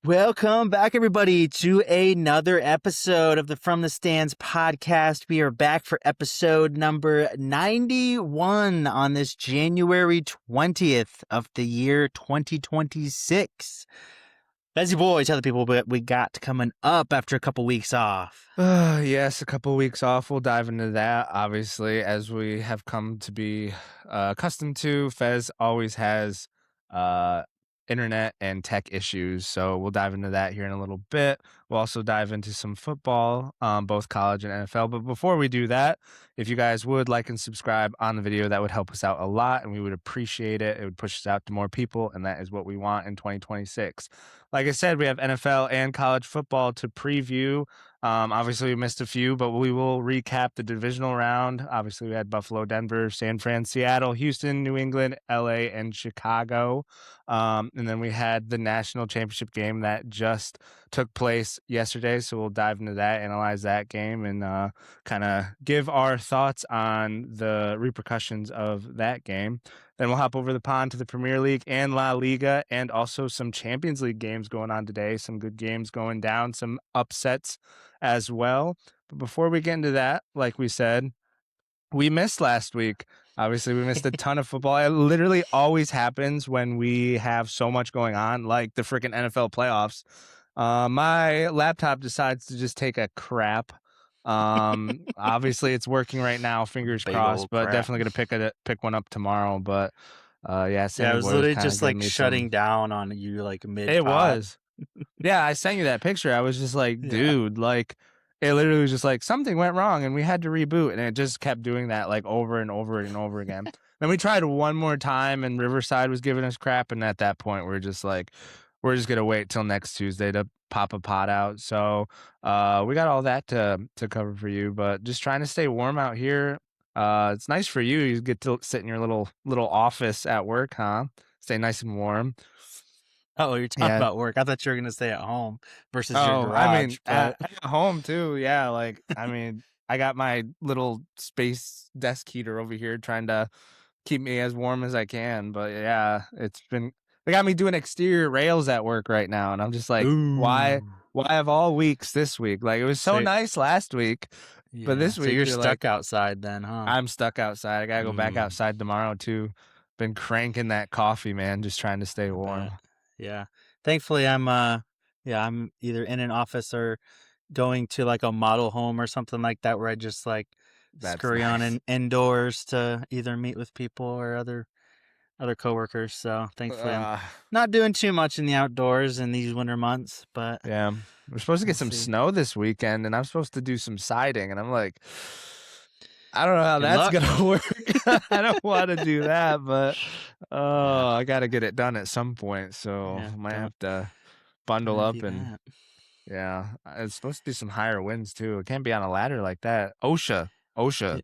Welcome back, everybody, to another episode of the From the Stands podcast. We are back for episode number 91 on this January 20th of the year 2026. As you boys, tell the people what we got coming up after a couple weeks off. Yes, a couple weeks off. We'll dive into that, obviously, as we have come to be accustomed to. Fez always has internet and tech issues, so we'll dive into that here in a little bit. We'll also dive into some football, both college and NFL. But before we do that, if you guys would like and subscribe on the video, that would help us out a lot, and we would appreciate it. It would push us out to more people, and that is what we want in 2026. Like I said, we have NFL and college football to preview. Obviously, we missed a few, but we will recap the divisional round. Obviously, we had Buffalo, Denver, San Fran, Seattle, Houston, New England, LA, and Chicago. And then we had the national championship game that just took place yesterday. So we'll dive into that, analyze that game, and kind of give our thoughts on the repercussions of that game. Then we'll hop over the pond to the Premier League and La Liga, and also some Champions League games going on today. Some good games going down, some upsets as well. But before we get into that, like we said, we missed last week. Obviously, we missed a ton of football. It literally always happens when we have so much going on, like the freaking NFL playoffs. My laptop decides to just take a crap. Obviously, it's working right now. Fingers Big crossed, old but crap. definitely gonna pick one up tomorrow. But yeah, Yeah, Sammy it was Boy literally kinda just giving like me shutting some. down on you like mid It was. Yeah, I sent you that picture. I was just like, Yeah. dude, like, it literally was just like something went wrong and we had to reboot, and it just kept doing that like over and over and over again. Then we tried one more time and Riverside was giving us crap, and at that point we're just like, we're just gonna wait till next Tuesday to pop a pot out. So we got all that to cover for you, but just trying to stay warm out here. It's nice for you. You get to sit in your little office at work, huh? Stay nice and warm. Oh, you're talking Yeah. about work. I thought you were going to stay at home versus your Oh, I garage. mean, But at home too. Yeah, like I mean, I got my little space desk heater over here trying to keep me as warm as I can. But yeah, they got me doing exterior rails at work right now, and I'm just like, why? ooh. Why of all weeks this week? Like it was so So, nice last week, but yeah. this So week you're you're stuck like, outside then, huh? I'm stuck outside. I gotta go back outside tomorrow too. Been cranking that coffee, man, just trying to stay I warm. bet. Yeah. Thankfully, I'm either in an office or going to like a model home or something like that where I just like That's scurry on nice. indoors to either meet with people or other coworkers. So thankfully, I'm not doing too much in the outdoors in these winter months. But Yeah, we're supposed to we'll get some see. snow this weekend, and I'm supposed to do some siding, and I'm like, I don't know how Good that's luck. gonna work. I don't want to do that, but I got to get it done at some point, so Yeah, I might don't have to bundle envy up and that. yeah, it's supposed to be some higher winds too. It can't be on a ladder like that. OSHA, OSHA.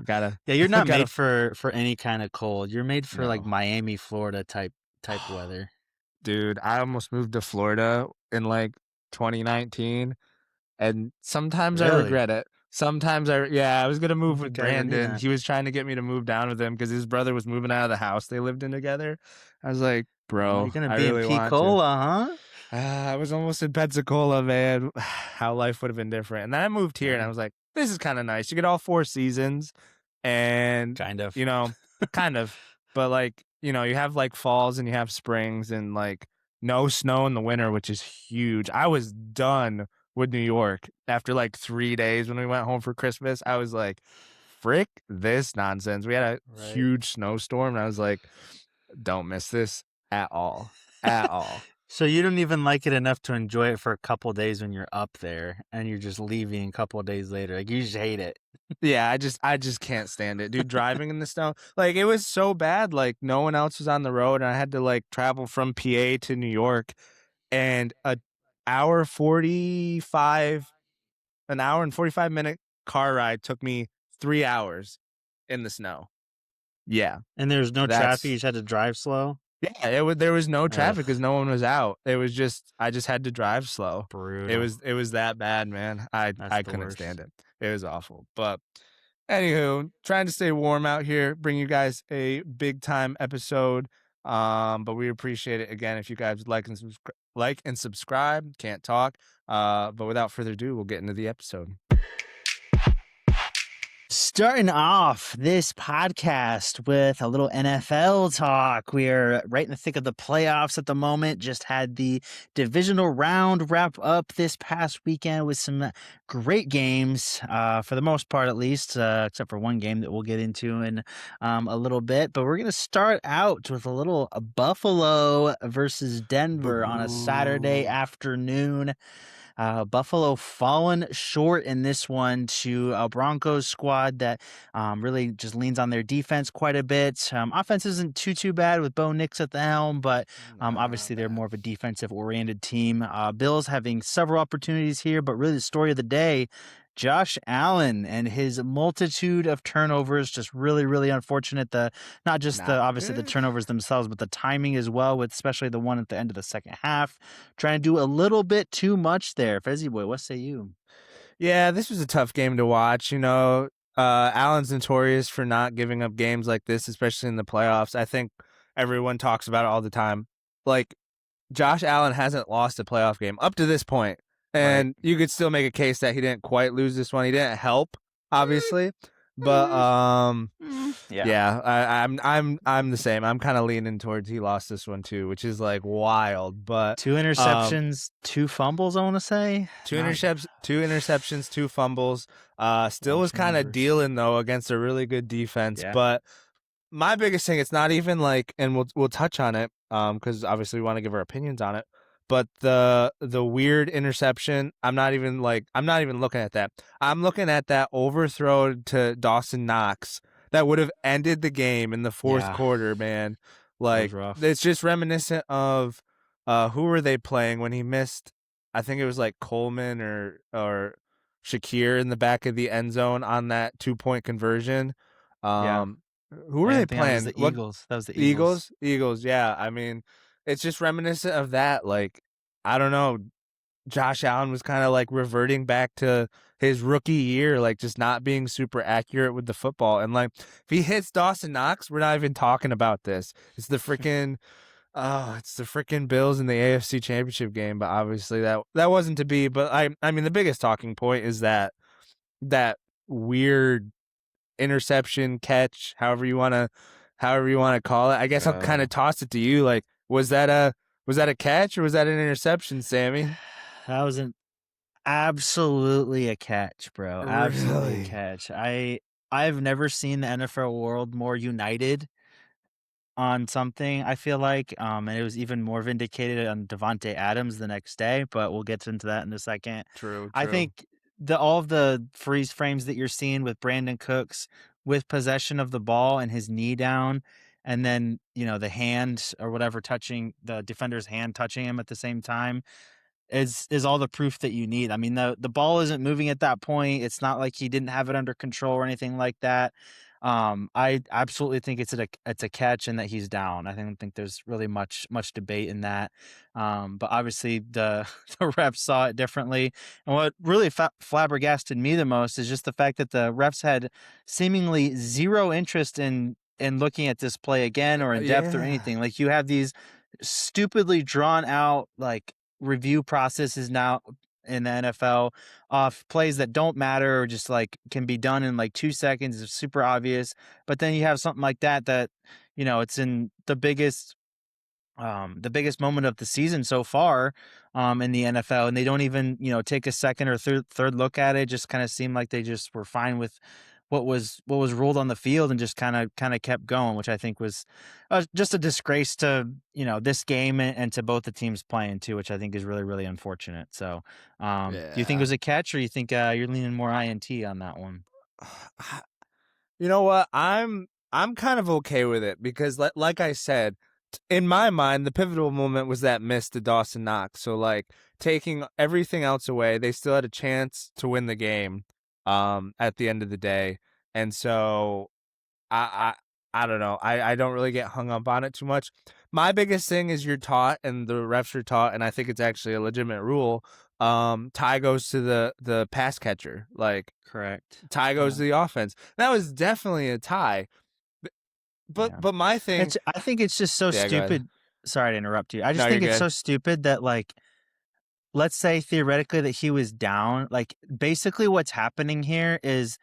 gotta Yeah, you're not gotta. made for any kind of cold. You're made for like No, Miami, Florida type weather. dude, I almost moved to Florida in like 2019. And sometimes I Really? regret it. Sometimes I was going to I don't move with think I ever knew Brandon. that. He was trying to get me to move down with him because his brother was moving out of the house they lived in together. I was like, Oh, bro, you're gonna I be in really want to. Pensacola, huh? I was almost in Pensacola, man. How life would have been different. And then I moved here and I Yeah, was like, this is kind of nice. You get all 4 seasons and, kind of. kind of, but like, you have like falls and you have springs and like no snow in the winter, which is huge. I was done with New York after like 3 days when we went home for Christmas. I was like, frick this nonsense. We had a Right. huge snowstorm and I was like, don't miss this at all. At all. So you don't even like it enough to enjoy it for a couple days when you're up there, and you're just leaving a couple of days later. Like you just hate it. Yeah, I just can't stand it, dude. Driving in the snow, like it was so bad. Like no one else was on the road, and I had to like travel from PA to New York, and hour 45, an hour and 45-minute car ride took me 3 hours in the snow. Yeah, And there's no traffic. You that's just had to drive slow. yeah. There was no traffic Ugh, because no one was out. It was just I just had to drive slow. brutal. It was that bad, man. I That's the couldn't worst. stand it. It was awful. But anywho, trying to stay warm out here, bring you guys a big time episode But we appreciate it again if you guys would like and subscribe. Can't talk. But without further ado, we'll get into the episode. Starting off this podcast with a little NFL talk. We're right in the thick of the playoffs at the moment. Just had the divisional round wrap up this past weekend with some great games, for the most part, at least, except for one game that we'll get into in a little bit. But we're going to start out with a little Buffalo versus Denver on a Saturday afternoon. Buffalo fallen short in this one to a Broncos squad that really just leans on their defense quite a bit. Offense isn't too bad with Bo Nix at the helm, but obviously they're more of a defensive-oriented team. Bills having several opportunities here, but really the story of the day, Josh Allen and his multitude of turnovers, just really unfortunate. Not just obviously the turnovers themselves, but the timing as well, with especially the one at the end of the second half. Trying to do a little bit too much there. Fezzy boy, what say you? Yeah, this was a tough game to watch. Allen's notorious for not giving up games like this, especially in the playoffs. I think everyone talks about it all the time. Like, Josh Allen hasn't lost a playoff game up to this point, and you could still make a case that he didn't quite lose this one. He didn't help, obviously, but yeah, I'm the same. I'm kind of leaning towards he lost this one too, which is like wild. But 2 interceptions, 2 fumbles, I want to say. Two interceptions, 2 fumbles. Still was kind of turnovers. dealing though against a really good defense, Yeah. but my biggest thing, it's not even like, and we'll touch on it, because obviously we want to give our opinions on it. But the weird interception, I'm not even looking at that. I'm looking at that overthrow to Dawson Knox that would have ended the game in the fourth quarter, man. Like, it's just reminiscent of who were they playing when he missed? I think it was like Coleman or Shakir in the back of the end zone on that 2-point conversion. Who were they playing? That was the Eagles. Eagles, yeah. I mean, it's just reminiscent of that. Like, I don't know. Josh Allen was kind of like reverting back to his rookie year, like just not being super accurate with the football. And like, if he hits Dawson Knox, we're not even talking about this. It's the freaking Bills in the AFC Championship game. But obviously that wasn't to be. But I mean, the biggest talking point is that weird interception, catch, however you want to call it. I guess I'll kind of toss it to you. Like, was that a catch or was that an interception, Sammy? That was absolutely a catch, bro. Really? Absolutely a catch. I've never seen the NFL world more united on something, I feel like, and it was even more vindicated on Devontae Adams the next day, but we'll get into that in a second. True. I think all of the freeze frames that you're seeing with Brandon Cooks with possession of the ball and his knee down, and then, the hand or whatever touching the defender's hand touching him at the same time is all the proof that you need. I mean, the ball isn't moving at that point. It's not like he didn't have it under control or anything like that. I absolutely think it's a catch and that he's down. I don't think there's really much debate in that. But obviously the refs saw it differently. And what really flabbergasted me the most is just the fact that the refs had seemingly zero interest in looking at this play again or in depth or anything. Like, you have these stupidly drawn out, like, review processes now in the NFL off plays that don't matter or just like can be done in like 2 seconds. It's super obvious. But then you have something like that, it's in the biggest moment of the season so far in the NFL, and they don't even, take a second or third look at it. Just kind of seemed like they just were fine with what was ruled on the field and just kind of kept going, which I think was just a disgrace to, this game and to both the teams playing too, which I think is really unfortunate. So do you think it was a catch, or you think you're leaning more INT on that one? You know what? I'm kind of okay with it because like I said, in my mind, the pivotal moment was that miss to Dawson Knox. So like, taking everything else away, they still had a chance to win the game at the end of the day. And so I don't know. I don't really get hung up on it too much. My biggest thing is you're taught and the refs are taught, and I think it's actually a legitimate rule. Tie goes to the pass catcher. Like, correct. Tie goes to the offense. That was definitely a tie. Yeah. but my thing. I think it's just so Yeah, go ahead. stupid. Sorry to interrupt you. I No, just you're think it's good. so stupid that, like, let's say theoretically that he was down. Like, basically what's happening here is,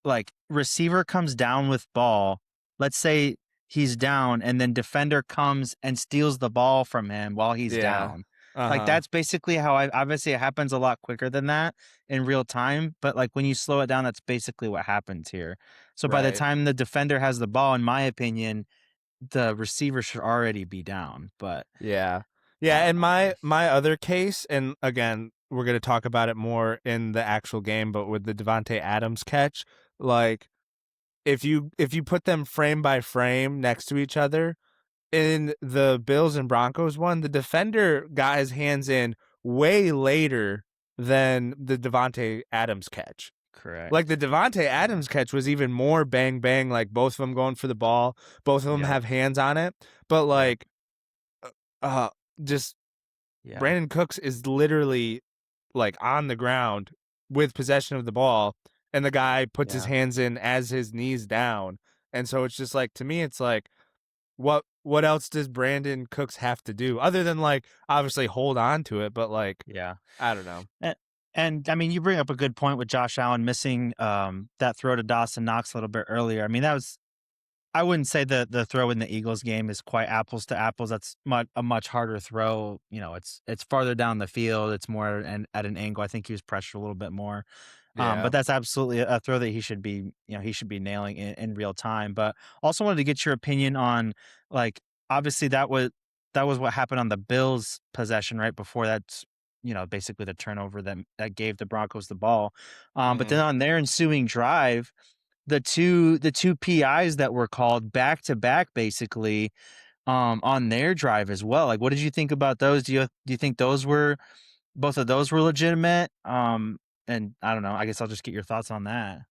like, receiver comes down with ball. Let's say he's down and then defender comes and steals the ball from him while he's Yeah. down. Like, Uh-huh. that's basically how I obviously it happens a lot quicker than that in real time, but, like, when you slow it down, that's basically what happens here. So by the Right. time the defender has the ball, in my opinion, the receiver should already be down, but Yeah. I Yeah, don't and know, man. my other case, and again, we're gonna talk about it more in the actual game, but with the Devontae Adams catch, like if you put them frame by frame next to each other, in the Bills and Broncos one, the defender got his hands in way later than the Devontae Adams catch. Like Correct. the Devontae Yeah. Adams catch was even more bang bang, like both of them going for the ball, both of them Yep. have hands on it, but Yep. like uh just Yeah. Brandon Cooks is literally like on the ground with possession of the ball, and the guy puts his Yeah. hands in as his knees down. And so it's just like, to me, it's like, what else does Brandon Cooks have to do other than like obviously hold on to it? But like, Yeah. I don't know. And I mean, you bring up a good point with Josh Allen missing that throw to Dawson Knox a little bit earlier. I mean, that was I wouldn't say the throw in the Eagles game is quite apples to apples. That's a much harder throw. You know, it's farther down the field. It's more and at an angle. I think he was pressured a little bit more. Yeah. But that's absolutely a throw that he should be, he should be nailing in real time. But also wanted to get your opinion on, like, obviously that was what happened on the Bills possession right before that's, basically the turnover that gave the Broncos the ball. But Hmm. then on their ensuing drive, the two PIs that were called back to back basically on their drive as well. Like, what did you think about those? Do you think those were both of those were legitimate? And I don't know. I guess I'll just get your thoughts on that.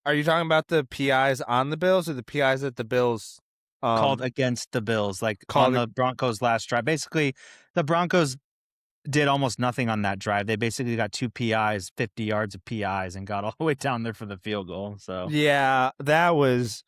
Are you talking about the PIs on the Bills or the PIs that the Bills Called um against the Bills, like on called? the Broncos last drive. Basically, the Broncos did almost nothing on that drive. They basically got two PIs, 50 yards of PIs, and got all the way down there for the field goal. So Yeah, that was,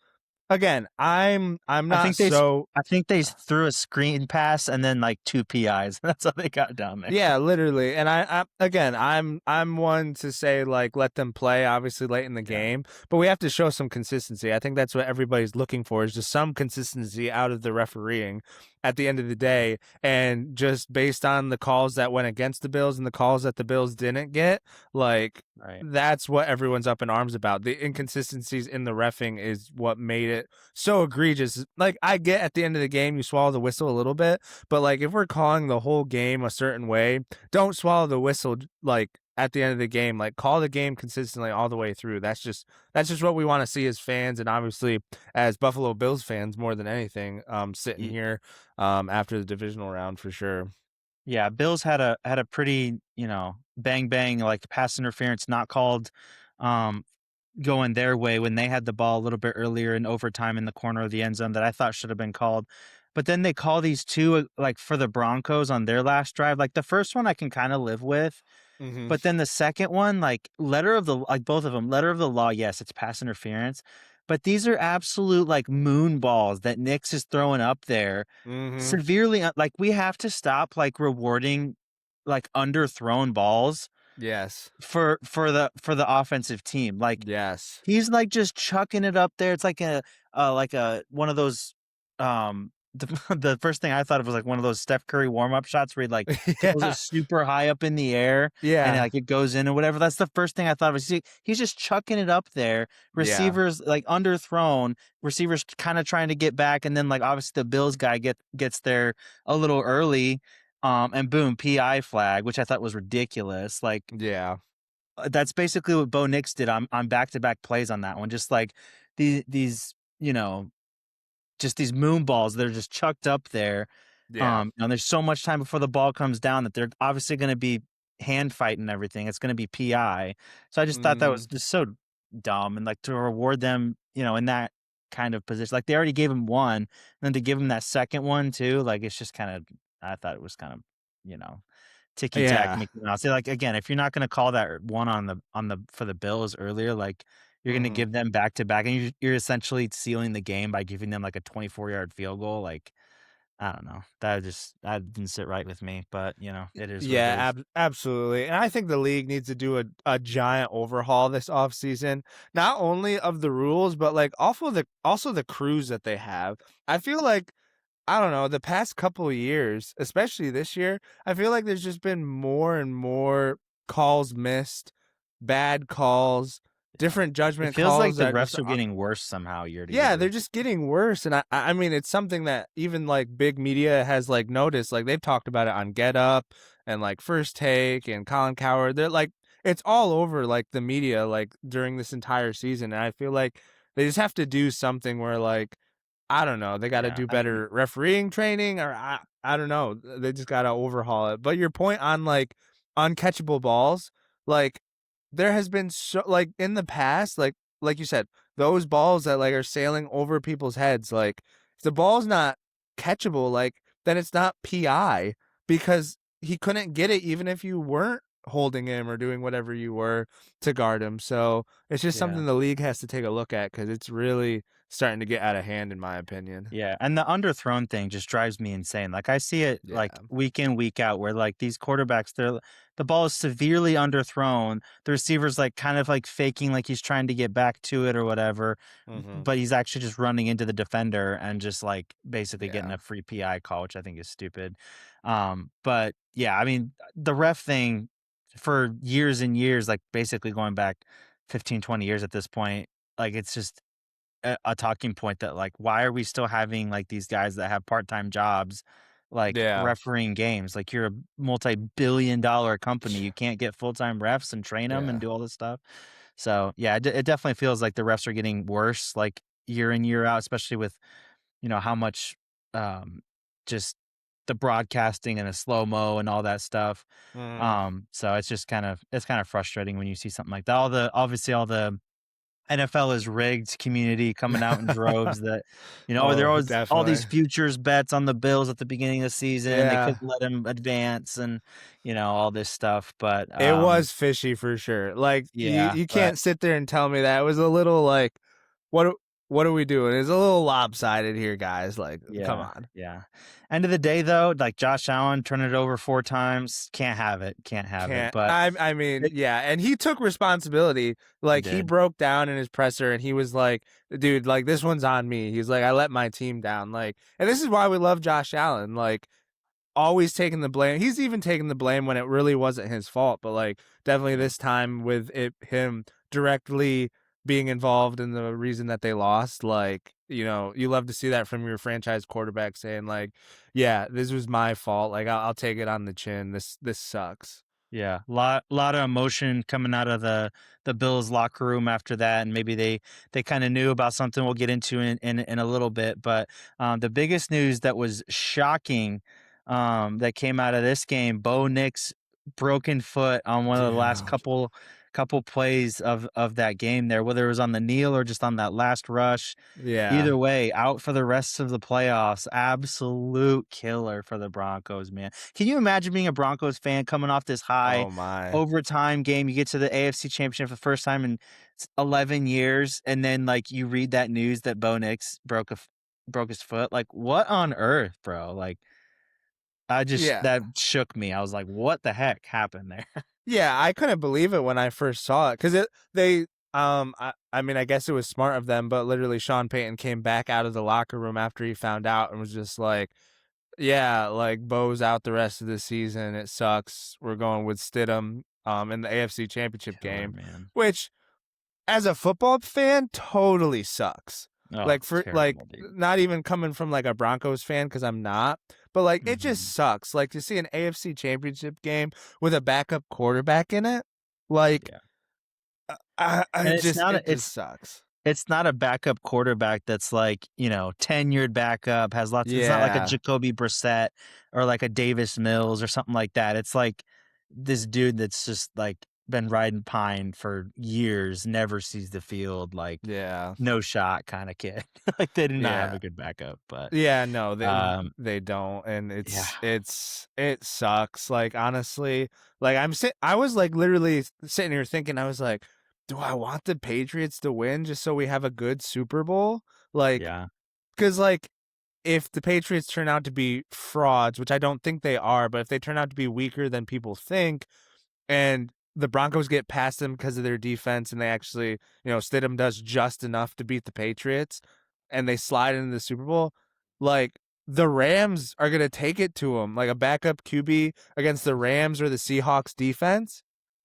again, I'm I not think they, so. I think they threw a screen pass and then like two PIs. That's how they got down there. Yeah, literally. And I again, I'm one to say like let them play obviously late in the Yeah, game, but we have to show some consistency. I think that's what everybody's looking for, is just some consistency out of the refereeing at the end of the yeah, day. And just based on the calls that went against the Bills and the calls that the Bills didn't get, like right. that's what everyone's up in arms about. The inconsistencies in the reffing is what made it so egregious. Like, I get at the end of the game you swallow the whistle a little bit, but like if we're calling the whole game a certain way, don't swallow the whistle like at the end of the game. Like, call the game consistently all the way through. That's just what we want to see as fans, and obviously as Buffalo Bills fans more than anything. Sitting here after the divisional round for sure. Yeah, Bills had a pretty, bang bang like pass interference not called um going their way when they had the ball a little bit earlier in overtime in the corner of the end zone that I thought should have been called. But then they call these two like for the Broncos on their last drive. Like the first one I can kind of live with, Hmm. but then the second one, like both of them, letter of the law, yes, it's pass interference. But these are absolute like moon balls that Nix is throwing up there Hmm. severely, like, we have to stop, like, rewarding, like, underthrown balls Yes. for the offensive team, like, Yes. he's, like, just chucking it up there, it's like a one of those, the the first thing I thought of was, like, one of those Steph Curry warm-up shots where he, like, throws it Yeah. super high up in the air and, Yeah. like, it goes in or whatever, that's the first thing I thought of, he's just chucking it up there, Yeah. receivers, like, underthrown, receivers kinda trying to get back, and then, like, obviously the Bills guy gets there a little early, and boom, PI flag, which I thought was ridiculous, like, Yeah. that's basically what Bo Nix did on back-to-back plays on that one, just like these, just these moon balls that are just chucked up there. Yeah. And there's so much time before the ball comes down that they're obviously going to be hand fighting everything. It's going to be PI. So I just thought that Hmm. was just so dumb, and like to reward them, in that kind of position. Like they already gave him one, and then to give him that second one too. Like it's just kind of. I thought it was kind of, you know, ticky tack Yeah. Mickey Mouse. Like again, if you're not going to call that one on the for the Bills earlier, like you're gonna Mhm. give them back to back, and you're essentially sealing the game by giving them, like, a 24-yard field goal, like, I don't know. That didn't sit right with me, but, it is what it Yeah, is. absolutely. And I think the league needs to do a giant overhaul this offseason, not only of the rules, but like also the crews that they have. I feel like I don't know, the past couple of years, especially this year, I feel like there's just been more and more calls missed, bad calls, Yeah. different It judgment feels like calls the that just refs are getting worse somehow year to yeah, they're year. just getting worse, and I mean, it's something that even, like, big media has, like, noticed, like, they've talked about it on Get Up and, like, First Take and Colin Cowherd, they're, like it's all over, like, the media, like, during this entire season, and I feel like they just have to do something where, like, I don't know, they gotta Yeah, do I mean, better refereeing training or I don't know, they just gotta overhaul it, but your point on, like, uncatchable balls, like, there has been so like, in the past, like you said, those balls that, like, are sailing over people's heads, like, if the ball's not catchable, like, then it's not PI because he couldn't get it even if you weren't holding him or doing whatever you were to guard him, so it's just yeah. something the league has to take a look at because it's really starting to get out of hand in my opinion. Yeah, and the underthrown thing just drives me insane. Like, I see it, like, Yeah. week in, week out where, like, these quarterbacks, the ball is severely underthrown. The receiver's, like, kind of, like, faking like he's trying to get back to it or whatever, Mhm. but he's actually just running into the defender and just, like, basically getting Yeah. a free PI call, which I think is stupid. But, yeah, I mean, the ref thing for years and years, like, basically going back 15, 20 years at this point, like, it's just a talking point that, like, why are we still having, like, these guys that have part-time jobs, like, Yeah. refereeing games? Like, you're a multi-billion-dollar company, you can't get full-time refs and train them and Yeah. do all this stuff. So, yeah, it definitely feels like the refs are getting worse, like, year in, year out, especially with, how much, um, just the broadcasting and the slow-mo and all that stuff. Mhm. So it's kind of frustrating when you see something like that. All the NFL is rigged community coming out in droves that, there Oh, was all these definitely. futures bets on the Bills at the beginning of the season. They Yeah. couldn't let them advance and, all this stuff. But It was fishy for sure. Like, you yeah, you but can't sit there and tell me that. It was a little like, what are we doing? It's a little lopsided here, guys, like, come yeah, on. yeah. End of the day though, like Josh Allen turning it over 4 times, can't have it, can't have it. Can't But I mean, it, yeah, and he took responsibility. he Like, he did. broke down in his presser, and he was like, "Dude, like, this one's on me." He's like, "I let my team down." Like, and this is why we love Josh Allen, like, always taking the blame. He's even taking the blame when it really wasn't his fault, but, like, definitely Yeah. this time with him directly being involved in the reason that they lost, like, you love to see that from your franchise quarterback saying, like, "Yeah, this was my fault. Like, I'll take it on the chin. This sucks." Yeah, lot of emotion coming out of the Bills locker room after that, and maybe they kind of knew about something we'll get into in a little bit. But the biggest news that was shocking that came out of this game, Bo Nix broken foot on one of the last Dude. couple plays of that game there, whether it was on the kneel or just on that last rush. Yeah. Either way, out for the rest of the playoffs. Absolute killer for the Broncos, man. Can you imagine being a Broncos fan coming off this high Oh my. overtime game? You get to the AFC Championship for the first time in 11 years, and then like you read that news that Bo Nix broke his foot. Like, what on earth, bro? Like, Yeah. that shook me. I was like, what the heck happened there? Yeah, I couldn't believe it when I first saw it because I mean, I guess it was smart of them, but literally Sean Payton came back out of the locker room after he found out and was just like, yeah, like, Bo's out the rest of the season. It sucks. We're going with Stidham in the AFC Championship Killer, game, man. which as a football fan totally sucks. Oh, Like, for like, terrible, dude. not even coming from like a Broncos fan because I'm not, but like, it just Mhm. sucks. Like, to see an AFC Championship game with a backup quarterback in it, like, Yeah, I and just it just sucks. it's not a backup quarterback that's like, tenured backup, has lots it's not like a Yeah, Jacoby Brissett or like a Davis Mills or something like that. It's like this dude that's just like been riding pine for years, never sees the field, like yeah, no shot kind of kid. Like they did not have yeah. a good backup, but Yeah, no, um they don't, and yeah. it sucks. Like, honestly, like, I was like literally sitting here thinking, I was like, do I want the Patriots to win just so we have a good Super Bowl? Like, Yeah. because like if the Patriots turn out to be frauds, which I don't think they are, but if they turn out to be weaker than people think, and the Broncos get past them because of their defense, and they actually, Stidham does just enough to beat the Patriots, and they slide into the Super Bowl, like the Rams are gonna take it to them, like a backup QB against the Rams or the Seahawks defense.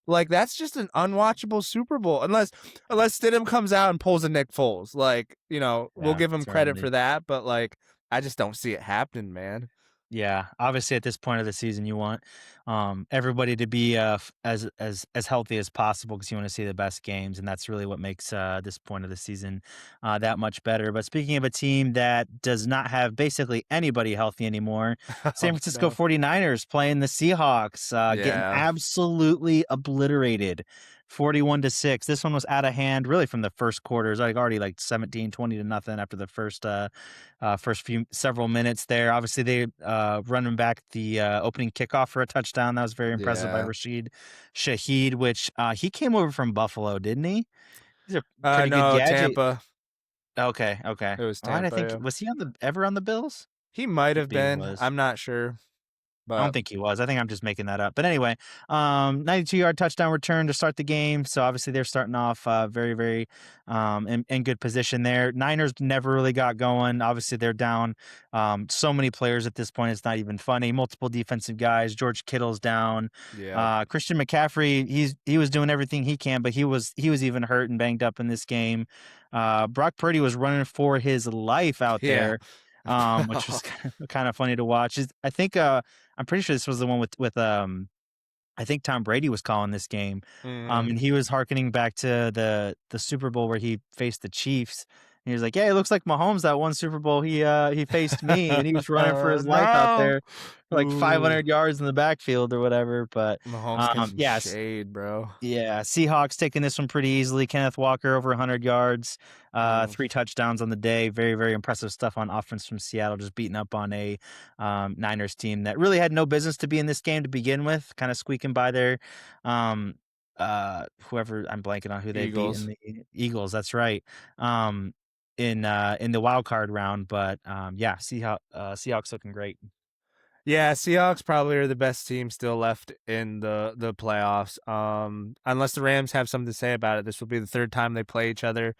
Like that's just an unwatchable Super Bowl unless Stidham comes out and pulls a Nick Foles. Like, we'll Yeah, give him credit for certainly. that, but like I just don't see it happening, man. Yeah, obviously at this point of the season, you want everybody to be as healthy as possible because you want to see the best games, and that's really what makes this point of the season that much better. But speaking of a team that does not have basically anybody healthy anymore, San Oh Francisco no. 49ers playing the Seahawks, getting Yeah. absolutely obliterated. 41-6. This one was out of hand really from the first quarter. It was like already like 17-20 to nothing after the first few several minutes there. Obviously, they running back the opening kickoff for a touchdown. That was very impressive by Yeah. Rashid Shaheed, which he came over from Buffalo, didn't he? He's a pretty good No, gadget. Tampa. Okay, okay. It was Why did I Tampa, think yeah. was he on the ever on the Bills? He might have Maybe he been. was. I'm not sure. I don't But think he was. I think I'm just making that up. But anyway, 92-yard touchdown return to start the game. So obviously they're starting off very, very in good position there. Niners never really got going. Obviously they're down so many players at this point. It's not even funny. Multiple defensive guys. George Kittle's down. yeah. Christian McCaffrey, he was doing everything he can, but he was even hurt and banged up in this game. Brock Purdy was running for his life out Yeah. there. Which was kind of funny to watch. I think I'm pretty sure this was the one with I think Tom Brady was calling this game. Mhm. And he was hearkening back to the Super Bowl where he faced the Chiefs. And he was like, "Yeah, it looks like Mahomes that one Super Bowl he faced me and he was running for his life out No. there for like Ooh. 500 yards in the backfield or whatever." But Mahomes getting some yes, shade, bro. yeah, Seahawks taking this one pretty easily. Kenneth Walker over 100 yards, Mm. 3 touchdowns on the day. Very, very impressive stuff on offense from Seattle, just beating up on a Niners team that really had no business to be in this game to begin with, kind of squeaking by their um, whoever I'm blanking on who they beat in Eagles. the Eagles. That's right. In the wild card round, but yeah, Seahawks looking great. Yeah, Seahawks probably are the best team still left in the playoffs. Unless the Rams have something to say about it, this will be the third time they play each other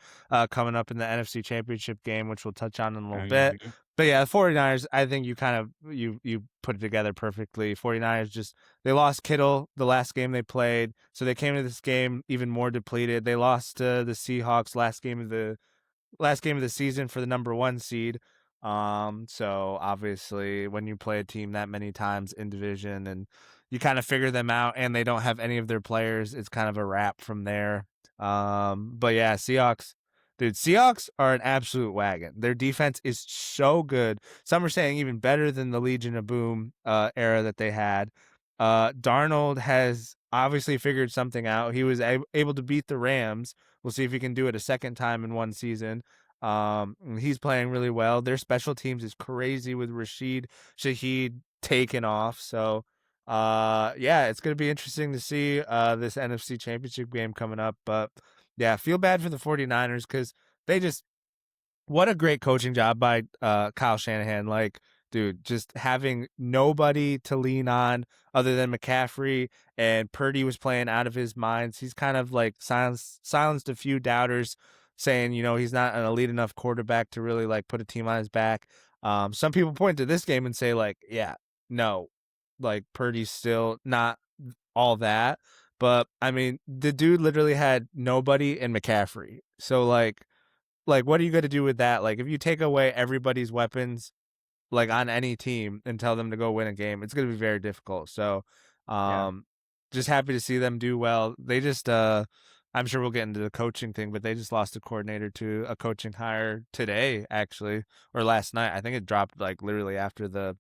coming up in the NFC Championship game, which we'll touch on in a little bit. Mhm. But yeah, the 49ers, I think you kind of you put it together perfectly. 49ers just they lost Kittle the last game they played, so they came to this game even more depleted. They lost to the Seahawks last game of the season for the number 1 seed. So obviously when you play a team that many times in division and you kind of figure them out and they don't have any of their players, it's kind of a wrap from there. But yeah, Seahawks are an absolute wagon. Their defense is so good. Some are saying even better than the Legion of Boom era that they had. Darnold has obviously figured something out. He was able to beat the Rams. We'll see if he can do it a second time in one season. He's playing really well. Their special teams is crazy with Rashid Shaheed taking off. So, yeah, it's going to be interesting to see this NFC Championship game coming up. But yeah, feel bad for the 49ers because they just what a great coaching job by Kyle Shanahan. Like, dude, just having nobody to lean on other than McCaffrey, and Purdy was playing out of his mind. He's kind of like silenced a few doubters, saying, he's not an elite enough quarterback to really like put a team on his back. Some people point to this game and say, like, yeah, no, like Purdy's still not all that. But I mean, the dude literally had nobody in McCaffrey. So like what are you going to do with that? Like if you take away everybody's weapons like on any team and tell them to go win a game, it's going to be very difficult. So Yeah, um just happy to see them do well. They just I'm sure we'll get into the coaching thing, but they just lost a coordinator to a coaching hire today actually, or last night. I think it dropped like literally after the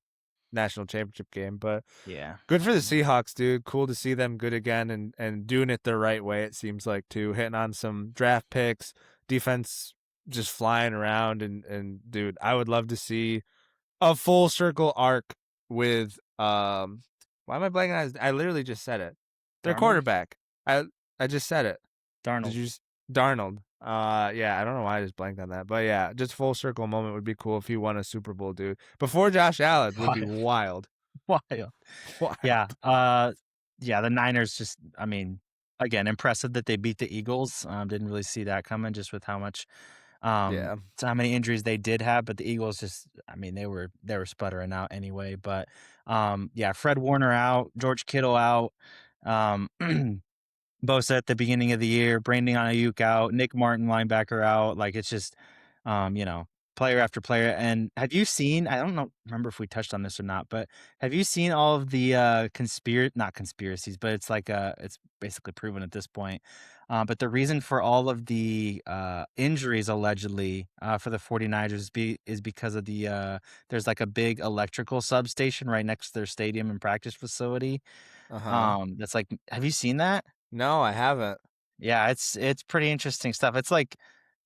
national championship game, but yeah. good for the Seahawks, dude. Cool to see them good again and doing it the right way, it seems like, too. Hitting on some draft picks, defense just flying around and dude, I would love to see a full circle arc with why am I blanking on his I literally just said it. Their Darnold, quarterback. I just said it. Did Darnold. you Darnold. Yeah, I don't know why I just blanked on that, but yeah, just full circle moment would be cool if he won a Super Bowl, dude. Before Josh Allen would be Wild. wild. Wild. Yeah. Wild. Yeah, the Niners just, I mean, again, impressive that they beat the Eagles. Didn't really see that coming just with how much Yeah. so how many injuries they did have, but the Eagles just, I mean, they were sputtering out anyway. But yeah, Fred Warner out, George Kittle out, um Bosa at the beginning of the year, Brandon Ayuk out, Nick Martin linebacker out. Like it's just, you know, player after player. And have you seen? I don't know, remember if we touched on this or not, but have you seen all of the not conspiracies, but it's like it's basically proven at this point. But the reason for all of the injuries allegedly for the 49ers is because of the there's like a big electrical substation right next to their stadium and practice facility. Uh-huh. That's like, have you seen that? No, I haven't. Yeah, it's pretty interesting stuff. It's like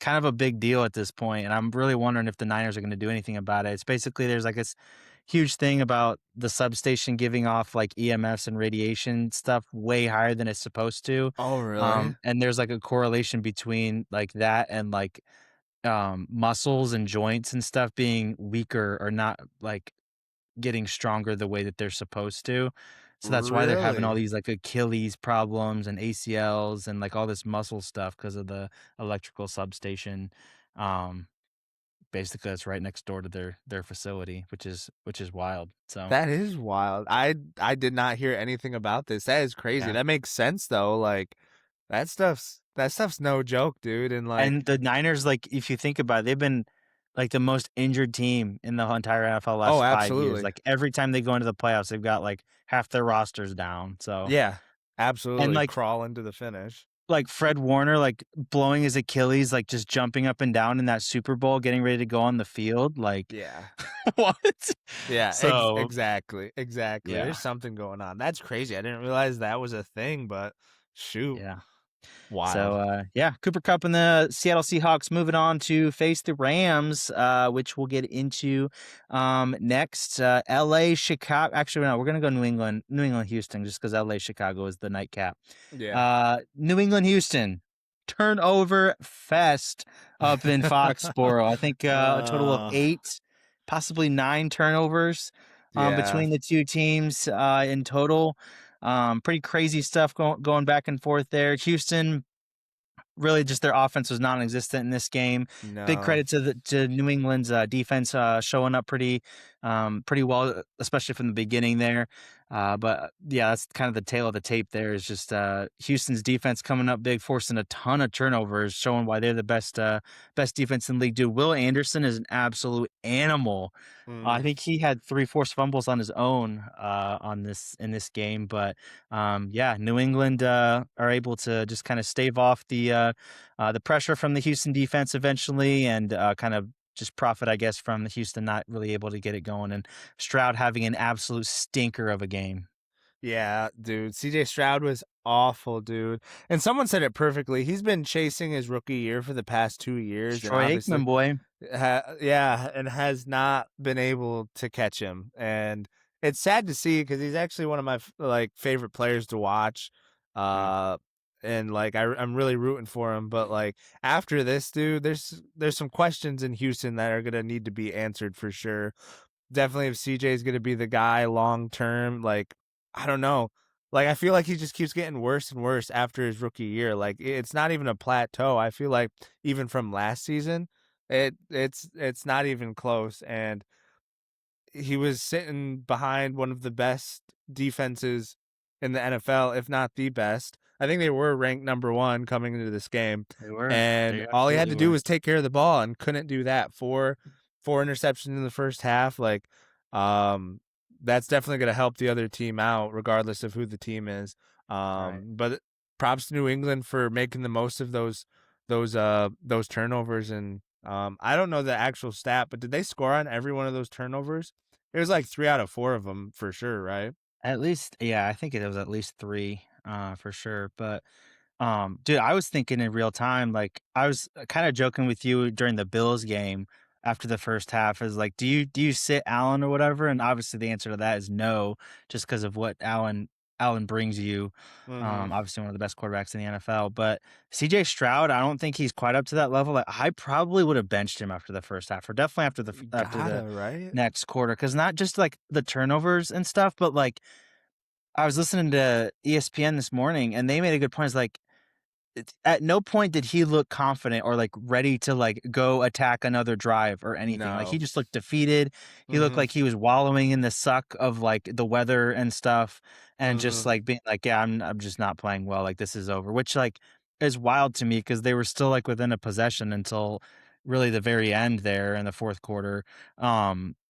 kind of a big deal at this point, and I'm really wondering if the Niners are going to do anything about it. It's basically there's like this huge thing about the substation giving off like EMFs and radiation stuff way higher than it's supposed to. Oh, really? And there's like a correlation between like that and like muscles and joints and stuff being weaker or not like getting stronger the way that they're supposed to. So that's why they're having all Really? these like Achilles problems and ACLs and like all this muscle stuff because of the electrical substation. Um, basically that's right next door to their facility, which is wild. So That is wild. I did not hear anything about this. That is crazy. yeah. That makes sense though. Like that stuff's no joke, dude. And like, And the Niners, like if you think about it, they've been like the most injured team in the entire NFL oh, last 5 years. absolutely. Like every time they go into the playoffs, they've got like half their rosters down. So Yeah, and absolutely. Crawl into the finish. like Fred Warner, like blowing his Achilles, like just jumping up and down in that Super Bowl, getting ready to go on the field. Like, Yeah. what? Yeah, So, exactly. Exactly. yeah, There's something going on. That's crazy. I didn't realize that was a thing, but shoot. yeah. So, Wild. yeah, Cooper Cup and the Seattle Seahawks moving on to face the Rams, which we'll get into next. LA, Chicago. Actually, no, we're gonna go New England, Houston, just because LA, Chicago is the nightcap. Yeah. New England, Houston. Turnover fest up in Foxborough. I think a total of Uh, 8, possibly 9 turnovers yeah. between the two teams in total. Pretty crazy stuff going back and forth there. Houston, really just their offense was non-existent in this game. Big No. credit to New England's defense showing up pretty well, especially from the beginning there. But yeah, that's kind of the tail of the tape. There is just Houston's defense coming up big, forcing a ton of turnovers, showing why they're the best defense in the league. Dude, Will Anderson is an absolute animal. I Mm. think he had 3 forced fumbles on his own in this game, but yeah, New England are able to just kind of stave off the pressure from the Houston defense eventually, and kind of just profit, I guess, from the Houston not really able to get it going, and Stroud having an absolute stinker of a game. Yeah, dude. CJ Stroud was awful, dude. And someone said it perfectly. He's been chasing his rookie year for the past 2 It's years, and Troy obviously Aikman, boy. yeah, and has not been able to catch him. And it's sad to see because he's actually one of my like favorite players to watch. Yeah, Uh, and like I'm really rooting for him. But like after this, dude, there's some questions in Houston that are gonna need to be answered for sure. Definitely, if CJ is gonna be the guy long term, like I don't know. Like I feel like he just keeps getting worse and worse after his rookie year. Like it's not even a plateau. I feel like even from last season, it's not even close. And he was sitting behind one of the best defenses in the NFL, if not the best. I think they were ranked number 1 coming into this game, they were. and They all he had absolutely to do were. was take care of the ball and couldn't do that. Four interceptions in the first half. Like, um, that's definitely going to help the other team out, regardless of who the team is. Right. But props to New England for making the most of those turnovers. And I don't know the actual stat, but did they score on every one of those turnovers? It was like 3 out of 4 of them for sure, right? At least, yeah, I think it was at least 3, for sure. But dude, I was thinking in real time, like I was kind of joking with you during the Bills game after the first half is like, do you sit Allen or whatever? And obviously the answer to that is no, just because of what Allen brings you. Mhm. Obviously one of the best quarterbacks in the NFL, but CJ Stroud, I don't think he's quite up to that level. Like, I probably would have benched him after the first half, or definitely You after the gotta, right? next quarter, because not just like the turnovers and stuff, but like I was listening to ESPN this morning, and they made a good point. It's like at no point did he look confident or like ready to like go attack another drive or anything. Like he No. just looked defeated. He looked Mhm. like he was wallowing in the suck of like the weather and stuff, and just Mhm. like being like, yeah, I'm just not playing well. Like this is over, which like is wild to me because they were still like within a possession until really the very end there in the fourth quarter.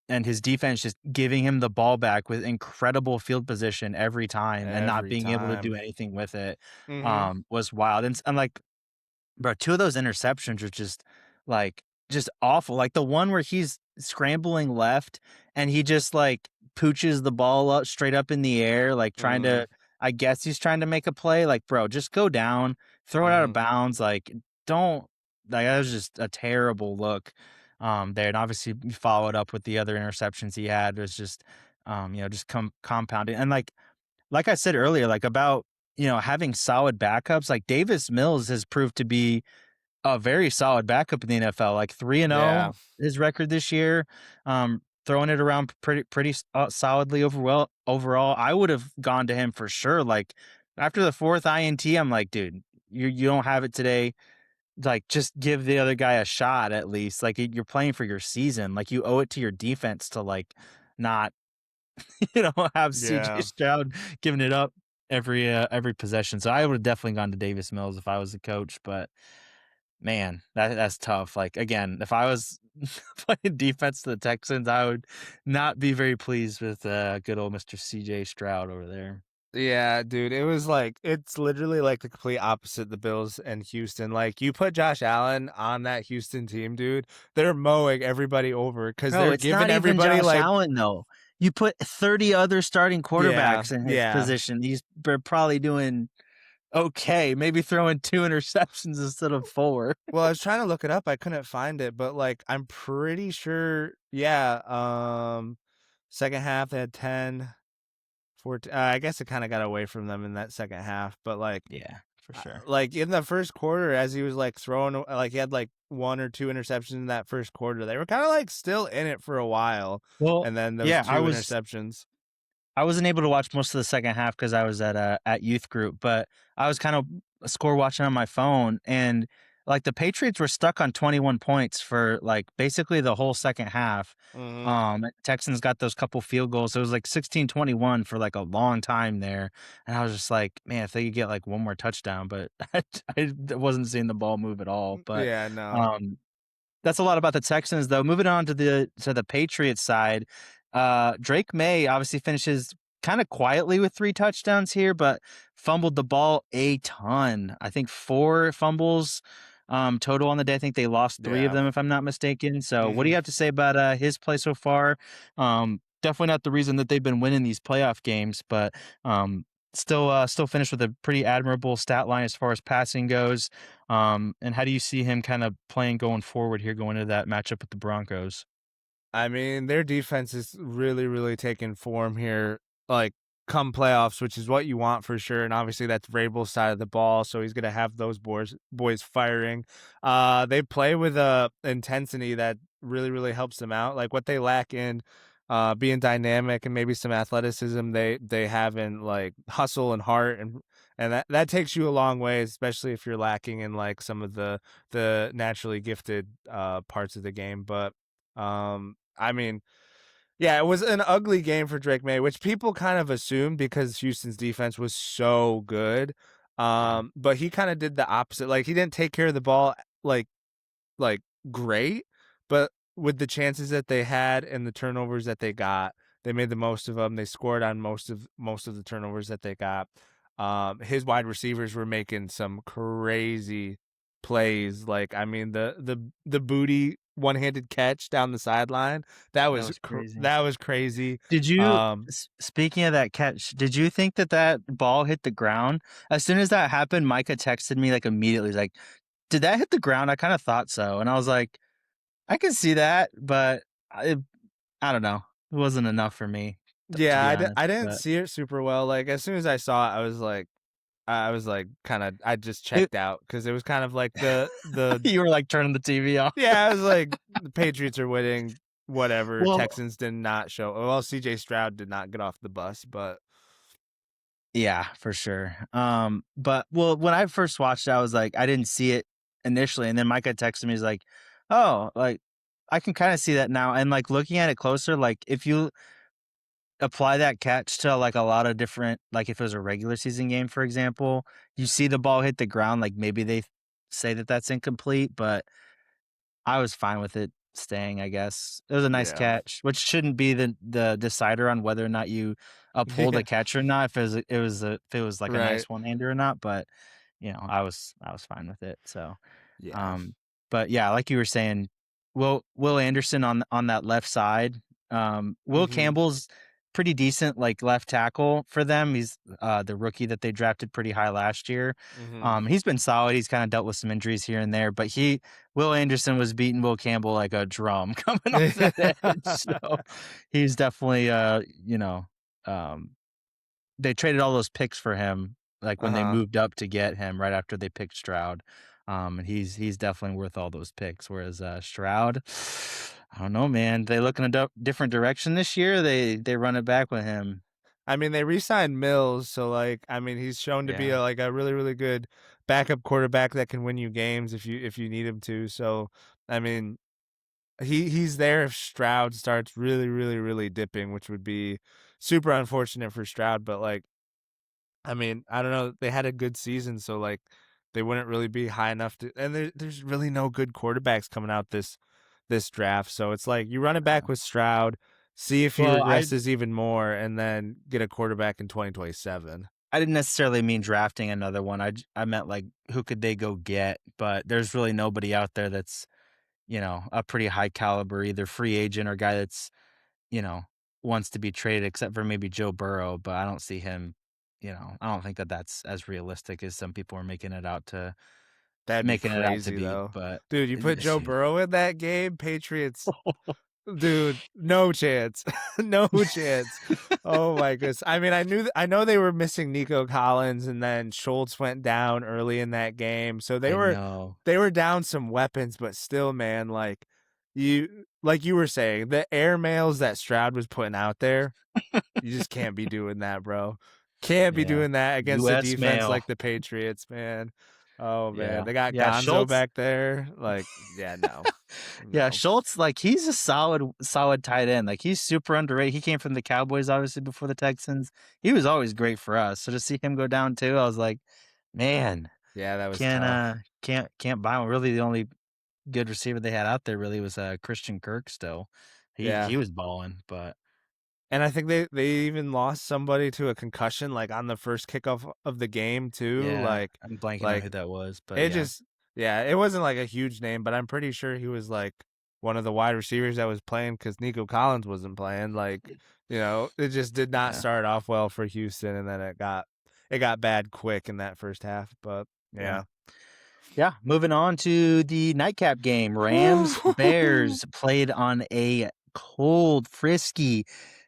And his defense just giving him the ball back with incredible field position every time and not Every being able to do time. anything with it Mhm. was wild. And like, bro, 2 of those interceptions are just, like, just awful. Like, the one where he's scrambling left and he just, like, pooches the ball up straight up in the air, like, trying Mhm. to I guess he's trying to make a play. Like, bro, just go down, throw it out of Mhm. bounds, like, don't like, that was just a terrible look, there, and obviously, you follow it up with the other interceptions he had. It was just, just compounding, and, like I said earlier, like, about, having solid backups, like, Davis Mills has proved to be a very solid backup in the NFL, like 3-0 Yeah. his record this year, throwing it around solidly overall. I would have gone to him for sure, like, after the 4th INT, I'm like, "Dude, you don't have it today, like, just give the other guy a shot at least, like, you're playing for your season, like, you owe it to your defense to, like, not, have CJ Yeah. Stroud giving it up every possession." So I would have definitely gone to Davis Mills if I was the coach, but man, that's tough. Like, again, if I was playing defense to the Texans, I would not be very pleased with good old Mr. CJ Stroud over there. Yeah, dude, it was like it's literally like the complete opposite the Bills and Houston. Like you put Josh Allen on that Houston team, dude, they're mowing everybody over because Bro, they're it's giving not even everybody Josh like Allen though. You put 30 other starting yeah, quarterbacks in his yeah. position. He's probably doing okay, maybe throwing 2 interceptions instead of 4. Well, I was trying to look it up, I couldn't find it, but like I'm pretty sure, yeah, second half they had 10, 14. I guess it kind of got away from them in that second half, but Yeah, for sure. like in the first quarter, as he was like throwing, like he had like one or two interceptions in that first quarter. They were kind of like still in it for a while, Well, and then those yeah, two interceptions. I wasn't able to watch most of the second half because I was at youth group, but I was kind of score watching on my phone, and like the Patriots were stuck on 21 points for like basically the whole second half. Hmm. Texans got those couple field goals. So it was like 16-21 for like a long time there. And I was just like, man, if they could get like one more touchdown, but I wasn't seeing the ball move at all. But Yeah, no. um that's a lot about the Texans, though. Moving on to the Patriots side, Drake May obviously finishes kind of quietly with 3 touchdowns here, but fumbled the ball a ton. I think 4 fumbles total on the day. I think they lost 3 of Yeah. them, if I'm not mistaken. So, what do Hmm. you have to say about his play so far? Definitely not the reason that they've been winning these playoff games, but still finished with a pretty admirable stat line as far as passing goes. And how do you see him kind of playing going forward here, going into that matchup with the Broncos? I mean, their defense is really, really taking form here, like come playoffs, which is what you want for sure. And obviously, that's Vrabel's side of the ball, so he's gonna have those boys firing. They play with a intensity that really, really helps them out. Like what they lack in being dynamic and maybe some athleticism, they have in like hustle and heart, and that takes you a long way, especially if you're lacking in like some of the naturally gifted parts of the game, but. I mean, yeah, it was an ugly game for Drake May, which people kind of assumed because Houston's defense was so good. Yeah. But he kind of did the opposite. Like he didn't take care of the ball like like great, but with the chances that they had and the turnovers that they got, they made the most of them. They scored on most of the turnovers that they got. His wide receivers were making some crazy plays. Like I mean, the booty one-handed catch down the sideline that That was was crazy. that was crazy. Did you Um, speaking of that catch, did you think that that ball hit the ground? As soon as that happened, Micah texted me like immediately. He's like, "Did that hit the ground?" I kind of thought so, and I was like, "I can see that," but I don't know. It wasn't enough for me. to Yeah, be honest. I didn't But see it super well. Like as soon as I saw it, I was like kind of I just it, checked out because it was kind of like the you were like turning the TV off. yeah, I was like the Patriots are winning, whatever. Well, Texans did not show. Well, CJ Stroud did not get off the bus, but yeah, for sure. But well, when I first watched it, I was like, I didn't see it initially, and then Micah texted me, he's like, "Oh, like I can kind of see that now." And like looking at it closer, like if you apply that catch to like a lot of different, like if it was a regular season game, for example, you see the ball hit the ground, like maybe they say that that's incomplete, but I was fine with it staying, I guess. It was a nice yeah, catch, which shouldn't be the decider on whether or not you uphold yeah, a catch or not, if it was like a right, nice one-hander or not, but, I was fine with it, so, yeah, um, but yeah, like you were saying, Will Anderson on that left side, Will hmm Campbell's pretty decent, like, left tackle for them. He's, the rookie that they drafted pretty high last year. hmm He's been solid. He's kinda dealt with some injuries here and there, but Will Anderson was beating Will Campbell like a drum coming off that edge, so he's definitely, um they traded all those picks for him, like, when they uh-huh. moved up to get him right after they picked Stroud, and he's definitely worth all those picks, whereas, Stroud, I don't know, man. They look in a different direction this year, they run it back with him. I mean, they re-signed Mills, so like, I mean, he's shown to be Yeah, like a really, really good backup quarterback that can win you games if you need him to. So, I mean, he's there if Stroud starts really, really, really dipping, which would be super unfortunate for Stroud. But like, I mean, I don't know. They had a good season, so like, they wouldn't really be high enough to. And there's really no good quarterbacks coming out this draft. So it's like you run it back no. with Stroud, see if he Well, regresses even more, and then get a quarterback in 2027. I didn't necessarily mean drafting another one, I meant, like, who could they go get, but there's really nobody out there that's, a pretty high caliber, either free agent or guy that's, you know, wants to be traded except for maybe Joe Burrow, but I don't see him, I don't think that that's as realistic as some people are That'd be making it out to crazy be, though. but Dude, you put Joe shoot. Burrow in that game, Patriots. Dude, no chance. No chance. Oh my goodness. I mean, I know they were missing Nico Collins and then Schultz went down early in that game. So I know. they were down some weapons, but still, man, like you were saying, the air mails that Stroud was putting out there, you just can't be doing that, bro. Can't be Yeah. doing that against a US defense mail. like the Patriots, man. Oh man. Yeah. They got Yeah, Gonzo Schultz back there. Like, yeah, no. Yeah, No. Schultz, like, he's a solid tight end, like, he's super underrated. He came from the Cowboys, obviously, before the Texans. He was always great for us, so to see him go down too, I was like, "Man, Yeah, that was tough. can't buy one." Really, the only good receiver they had out there really was, Christian Kirk still. He Yeah. was balling, but And I think they even lost somebody to a concussion like on the first kickoff of the game too. yeah, I'm blanking on who Like that was, but it yeah. just yeah, it wasn't like a huge name, but I'm pretty sure he was like one of the wide receivers that was playing because Nico Collins wasn't playing. Like, it just did not Yeah, start off well for Houston, and then it got bad quick in that first half. But yeah. yeah. Yeah, moving on to the nightcap game. Rams Bears played on a cold, frisky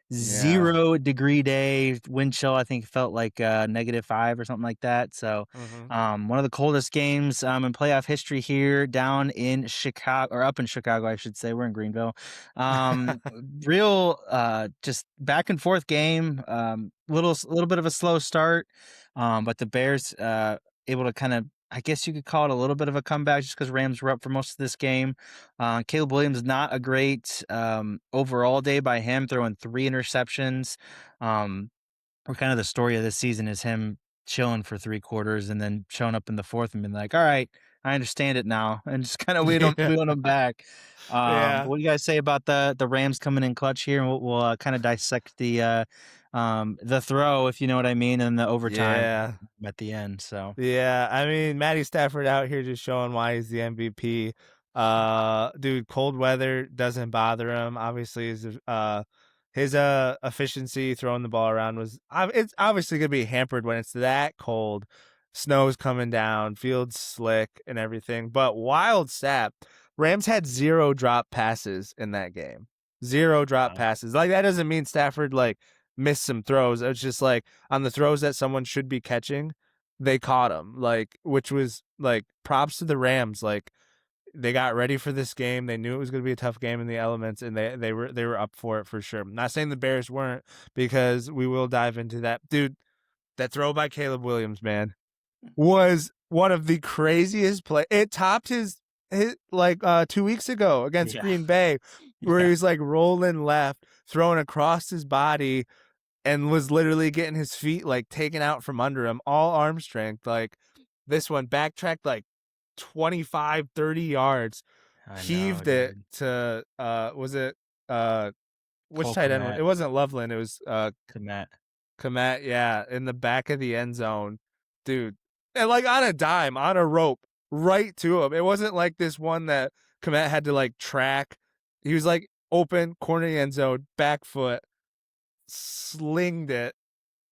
Yeah. 0-degree day. Wind chill, I think, felt like -5 or something like that. So, hmm one of the coldest games in playoff history here down in Chicago, or up in Chicago, I should say. We're in Greenville. Real, just back and forth game. Little bit of a slow start, but the Bears able to kind of, I guess you could call it a little bit of a comeback just because Rams were up for most of this game. Caleb Williams, not a great overall day by him, throwing 3 interceptions. Or kind of the story of this season is him chilling for 3 quarters and then showing up in the fourth and being like, "All right, I understand it now," and just kind of Yeah. wheeling him back. But Yeah. what do you guys say about the Rams coming in clutch here? And we'll kind of dissect the throw, if you know what I mean, and the overtime Yeah. at the end. So. Yeah, I mean, Matty Stafford out here just showing why he's the MVP. Dude, cold weather doesn't bother him. Obviously, his efficiency throwing the ball around it's obviously gonna be hampered when it's that cold. Snow's coming down, field's slick and everything. But wild stat, Rams had 0 drop passes in that game. 0 drop Wow. passes. Like that doesn't mean Stafford like missed some throws. It's just like on the throws that someone should be catching, they caught them. Like, which was like props to the Rams. Like, they got ready for this game. They knew it was going to be a tough game in the elements, and they were up for it for sure. I'm not saying the Bears weren't, because we will dive into that. Dude, that throw by Caleb Williams, man, was one of the craziest play. It topped his like 2 weeks ago against Yeah. Green Bay, where Yeah. he was like rolling left, throwing across his body, and was literally getting his feet like taken out from under him, all arm strength. Like, this one backtracked like 25, 30 yards, I know, heaved it dude. to was it which Cole tight end? Kmet. It wasn't Loveland, it was Kmet. Komet, yeah, in the back of the end zone, dude, and like on a dime, on a rope, right to him. It wasn't like this one that Komet had to like track. He was like open, corner of the end zone, back foot, slinged it,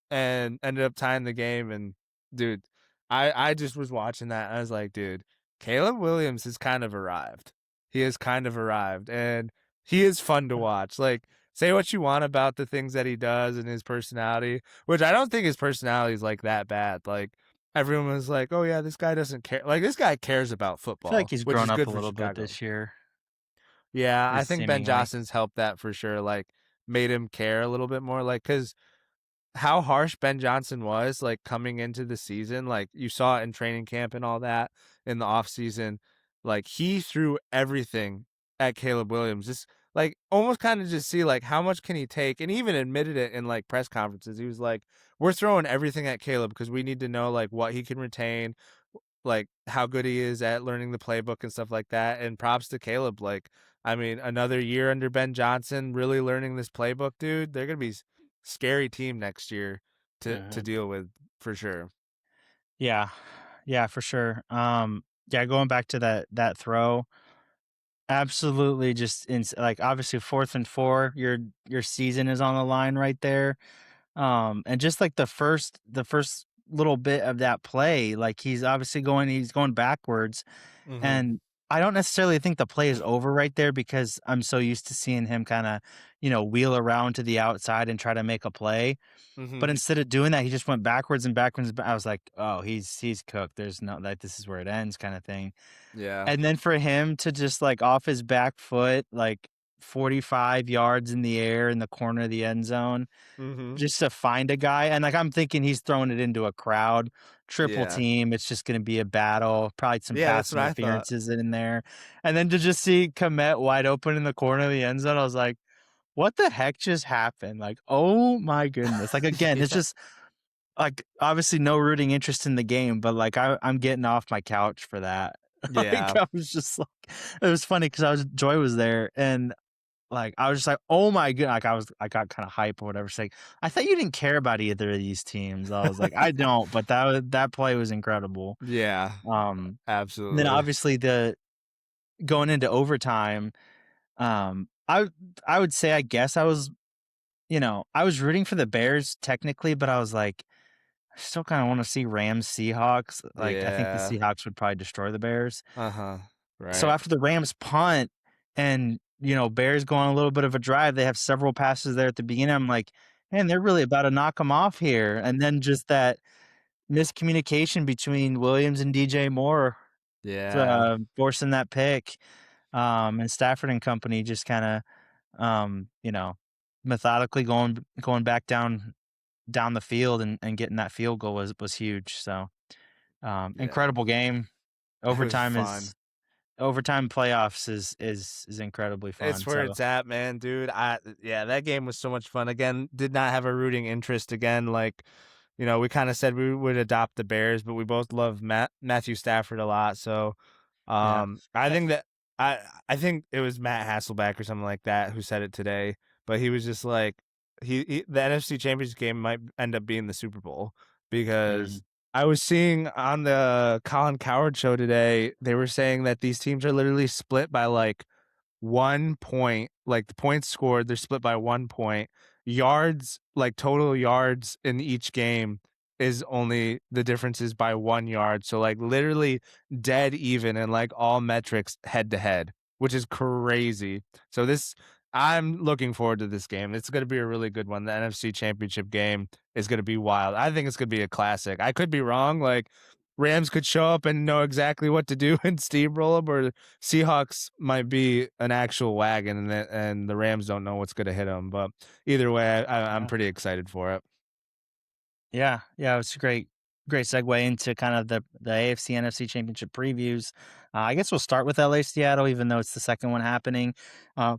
and ended up tying the game. And dude, I just was watching that. And I was like, dude, Caleb Williams has kind of arrived. He has kind of arrived, and he is fun to watch. Like, say what you want about the things that he does and his personality, which I don't think his personality is like that bad. Like, everyone was like, oh yeah, this guy doesn't care. Like, this guy cares about I feel like football, he's which grown is up a good for little bit Chicago. this year. Yeah, I Just think Ben seemingly. Johnson's helped that for sure. Like, made him care a little bit more. Like, because how harsh Ben Johnson was, like, coming into the season, like, you saw it in training camp and all that in the off season. Like, he threw everything at Caleb Williams, just like almost kind of just see like how much can he take, and he even admitted it in like press conferences. He was like, we're throwing everything at Caleb because we need to know like what he can retain, like how good he is at learning the playbook and stuff like that. And props to Caleb. Like, I mean, another year under Ben Johnson, really learning this playbook, dude. They're gonna be scary team next year to Mhm. deal with for sure. Yeah. Yeah, for sure. Yeah, going back to that throw, absolutely just like obviously 4th and 4, your season is on the line right there. And just like the first little bit of that play, like he's going backwards, Mm-hmm. and I don't necessarily think the play is over right there because I'm so used to seeing him kind of, wheel around to the outside and try to make a play. Mm-hmm. But instead of doing that, he just went backwards and backwards. I was like, oh, he's cooked. There's no, like, this is where it ends, kind of thing. Yeah. And then for him to just like off his back foot, like 45 yards in the air in the corner of the end zone, Mm-hmm. just to find a guy. And like I'm thinking he's throwing it into a crowd, triple Yeah. team. It's just going to be a battle, probably some Yeah, pass that's what I thought. interferences in there. And then to just see Komet wide open in the corner of the end zone, I was like, what the heck just happened? Like, oh my goodness. Like, again, it's Yeah. just like obviously no rooting interest in the game, but like I'm getting off my couch for that. Like Yeah. I was just like, it was funny because Joy was there, and like I was just like, oh my god, like I got kind of hype or whatever. Saying, I thought you didn't care about either of these teams. I was like, I don't, but that play was incredible. Yeah. And then Absolutely. obviously the going into overtime, I would say I guess I was rooting for the Bears technically, but I was like, I still kind of want to see Rams Seahawks. Like I think the Yeah. Seahawks would probably destroy the Bears. Uh-huh. So Right. after the Rams punt and, Bears go on a little bit of a drive, they have several passes there at the beginning. I'm like, man, they're really about to knock them off here. And then just that miscommunication between Williams and DJ Moore, Yeah. forcing that pick, and Stafford and company just kind of, methodically going back down the field and getting that field goal was huge. So, Yeah. incredible game. It was Overtime fun. is Overtime playoffs is incredibly It's fun. where So it's at, man, dude. Yeah, that game was so much fun. Again, did not have a rooting interest again. Like, we kind of said we would adopt the Bears, but we both love Matthew Stafford a lot. So, yeah. I Uh, think that I think it was Matt Hasselback or something like that who said it today. But he was just like, the NFC Championship game might end up being the Super Bowl, because mhm. I was seeing on the Colin Coward show today, they were saying that these teams are literally split by like 1 point, like the points scored, they're split by 1 point. Yards, like total yards in each game, is only the difference is by 1 yard. So like literally dead even in like all metrics head to head, which is crazy. So this I'm looking forward to this game. It's gonna be a really good one. The NFC Championship game is gonna be wild. I think it's gonna be a classic. I could be wrong, like, Rams could show up and know exactly what to do and steamroll 'em, or Seahawks might be an actual wagon, and the Rams don't know what's gonna hit them. But either way, I'm Yeah. pretty excited for it. Yeah, yeah, it's a great segue into kind of the AFC NFC Championship previews. I guess we'll start with LA Seattle, even though it's the second one happening. Uh,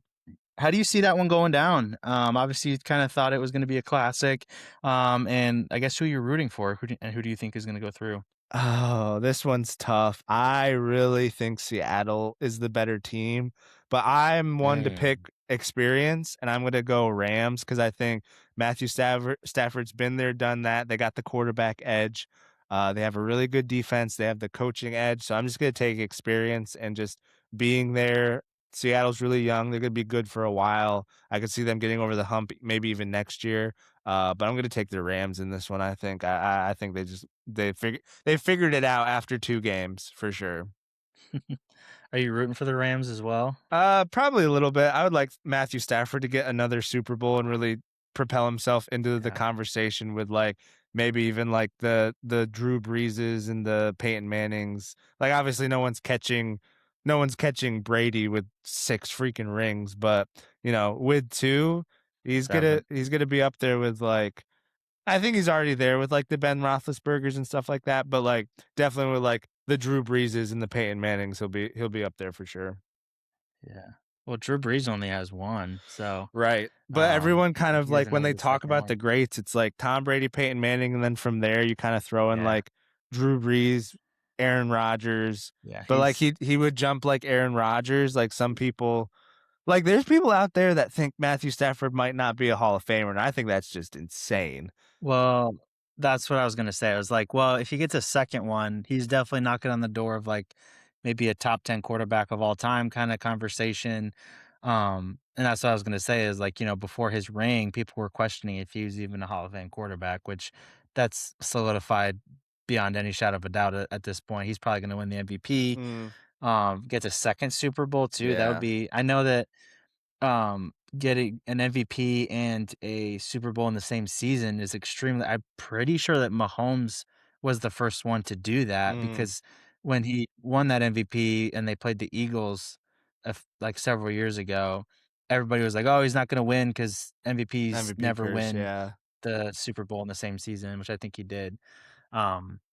how do you see that one going down? Obviously, you kind of thought it was going to be a classic, and I guess who you're rooting for, and who do you think is going to go through? Oh, this one's tough. I really think Seattle is the better team, but I'm one to pick Mm, experience, and I'm gonna go Rams because I think Stafford's been there, done that. They got the quarterback edge. They have a really good defense. They have the coaching edge. So I'm just gonna take experience and just being there. Seattle's really young. They're gonna be good for a while. I could see them getting over the hump, maybe even next year. But I'm gonna take the Rams in this one. I think. I think they figured it out after 2 games for sure. are you rooting for the Rams as well? Probably a little bit. I would like Matthew Stafford to get another Super Bowl and really propel himself into the Yeah. conversation with, like, maybe even, like, the Drew Breeses and the Peyton Mannings. Like, obviously, no one's catching Brady with 6 freaking rings, but, with 2, Seven. he's gonna be up there with, like, I think he's already there with, like, the Ben Roethlisbergers and stuff like that, but, like, definitely with, like, the Drew Breeses and the Peyton Mannings, he'll be up there for sure. Yeah. Well, Drew Brees only has one, so Right, but everyone kind of, he like, doesn't when have they the talk second about one. the greats, it's like Tom Brady, Peyton Manning, and then from there, you kinda throw in, Yeah, like, Drew Brees, Aaron Rodgers, yeah, but, like, he's he would jump, like, Aaron Rodgers, like, some people like, there's people out there that think Matthew Stafford might not be a Hall of Famer, and I think that's just insane. well, that's what I was gonna say. I was like, well, if he gets a second one, he's definitely knocking on the door of, like, maybe a top 10 quarterback of all time kinda conversation, and that's what I was gonna say is, like, before his ring, people were questioning if he was even a Hall of Fame quarterback, which that's solidified beyond any shadow of a doubt at this point. He's probably gonna win the MVP, Mm, gets a second Super Bowl too. That would yeah. be I know that getting an MVP and a Super Bowl in the same season is extremely I'm pretty sure that Mahomes was the first one to do that Mm, because when he won that MVP and they played the Eagles, like, several years ago, everybody was like, "Oh, he's not gonna win because MVPs MVP never curse, win yeah, the Super Bowl in the same season," which I think he did.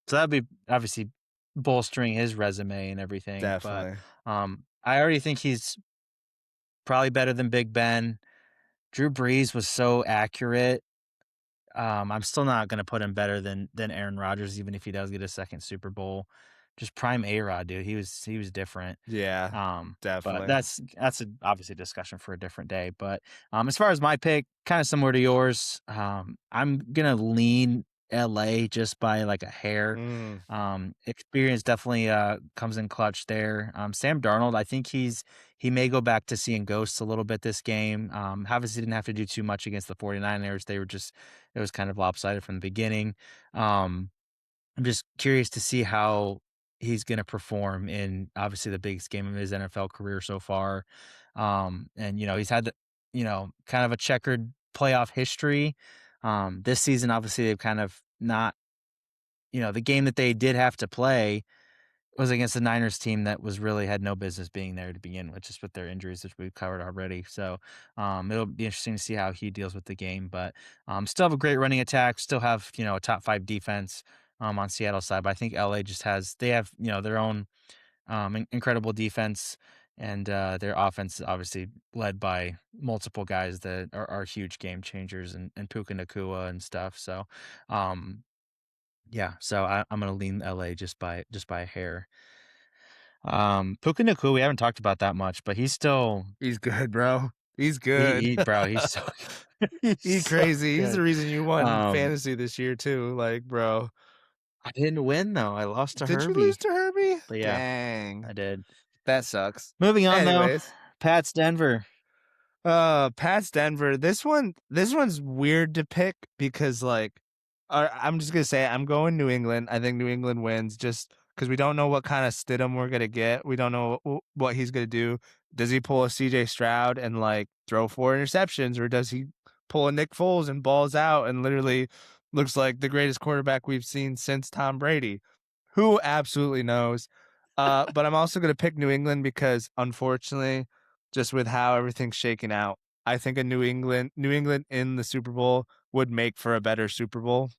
So that'd be obviously bolstering his resume and everything, but, definitely. I already think he's probably better than Big Ben. Drew Brees was so accurate. I'm still not gonna put him better than Aaron Rodgers, even if he does get a second Super Bowl. Just prime A-Rod, dude. He was different. Yeah, But definitely. that's obviously a discussion for a different day. But as far as my pick, kind of similar to yours, I'm gonna lean LA just by like a hair. Mm, Experience definitely comes in clutch there. Sam Darnold, I think he may go back to seeing ghosts a little bit this game. Obviously didn't have to do too much against the 49ers. They were just it was kind of lopsided from the beginning. Um, I'm just curious to see how he's gonna perform in obviously the biggest game of his NFL career so far. And he's had kind of a checkered playoff history. This season, obviously, they've kind of not, the game that they did have to play was against the Niners team that was really had no business being there to begin with, just with their injuries, which we've covered already. So it'll be interesting to see how he deals with the game. But still have a great running attack, still have, a top five defense on Seattle side. But I think LA just they have, their own incredible defense. And their offense is obviously led by multiple guys that are huge game changers and Puka Nakua and stuff. So, yeah, so I'm gonna lean LA just by a hair. Puka Nacua, we haven't talked about that much, but he's still he's good, bro. He's he good. he bro, he's so he's He so crazy. He's the good. reason you won Um, fantasy this year too, like, bro. I didn't win though. I lost to Did you lose Herbie. to Herbie? But yeah, Dang. I did. That sucks. Moving on though, Anyways, Pat's Denver. Pats Denver. This one's weird to pick because, like, I'm just gonna say I'm going New England. I think New England wins just because we don't know what kind of Stidham we're gonna get. We don't know what he's gonna do. Does he pull a CJ Stroud and like throw 4 interceptions, or does he pull a Nick Foles and balls out and literally looks like the greatest quarterback we've seen since Tom Brady? Who absolutely knows? But I'm also going to pick New England because, unfortunately, just with how everything's shaking out, I think a New England in the Super Bowl would make for a better Super Bowl.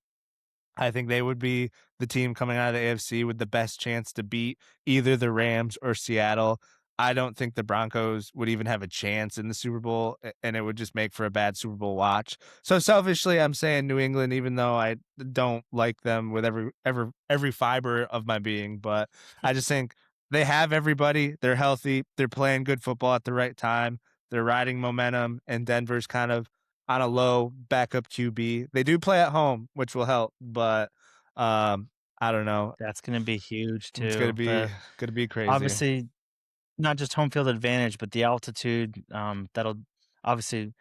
I think they would be the team coming out of the AFC with the best chance to beat either the Rams or Seattle. I don't think the Broncos would even have a chance in the Super Bowl, and it would just make for a bad Super Bowl watch. So selfishly, I'm saying New England, even though I don't like them with every fiber of my being. But I just think they have everybody. They're healthy. They're playing good football at the right time. They're riding momentum, and Denver's kind of on a low backup QB. They do play at home, which will help, but I don't know. That's going to be huge It's too. gonna be crazy. Obviously not just home field advantage, but the altitude. That'll obviously.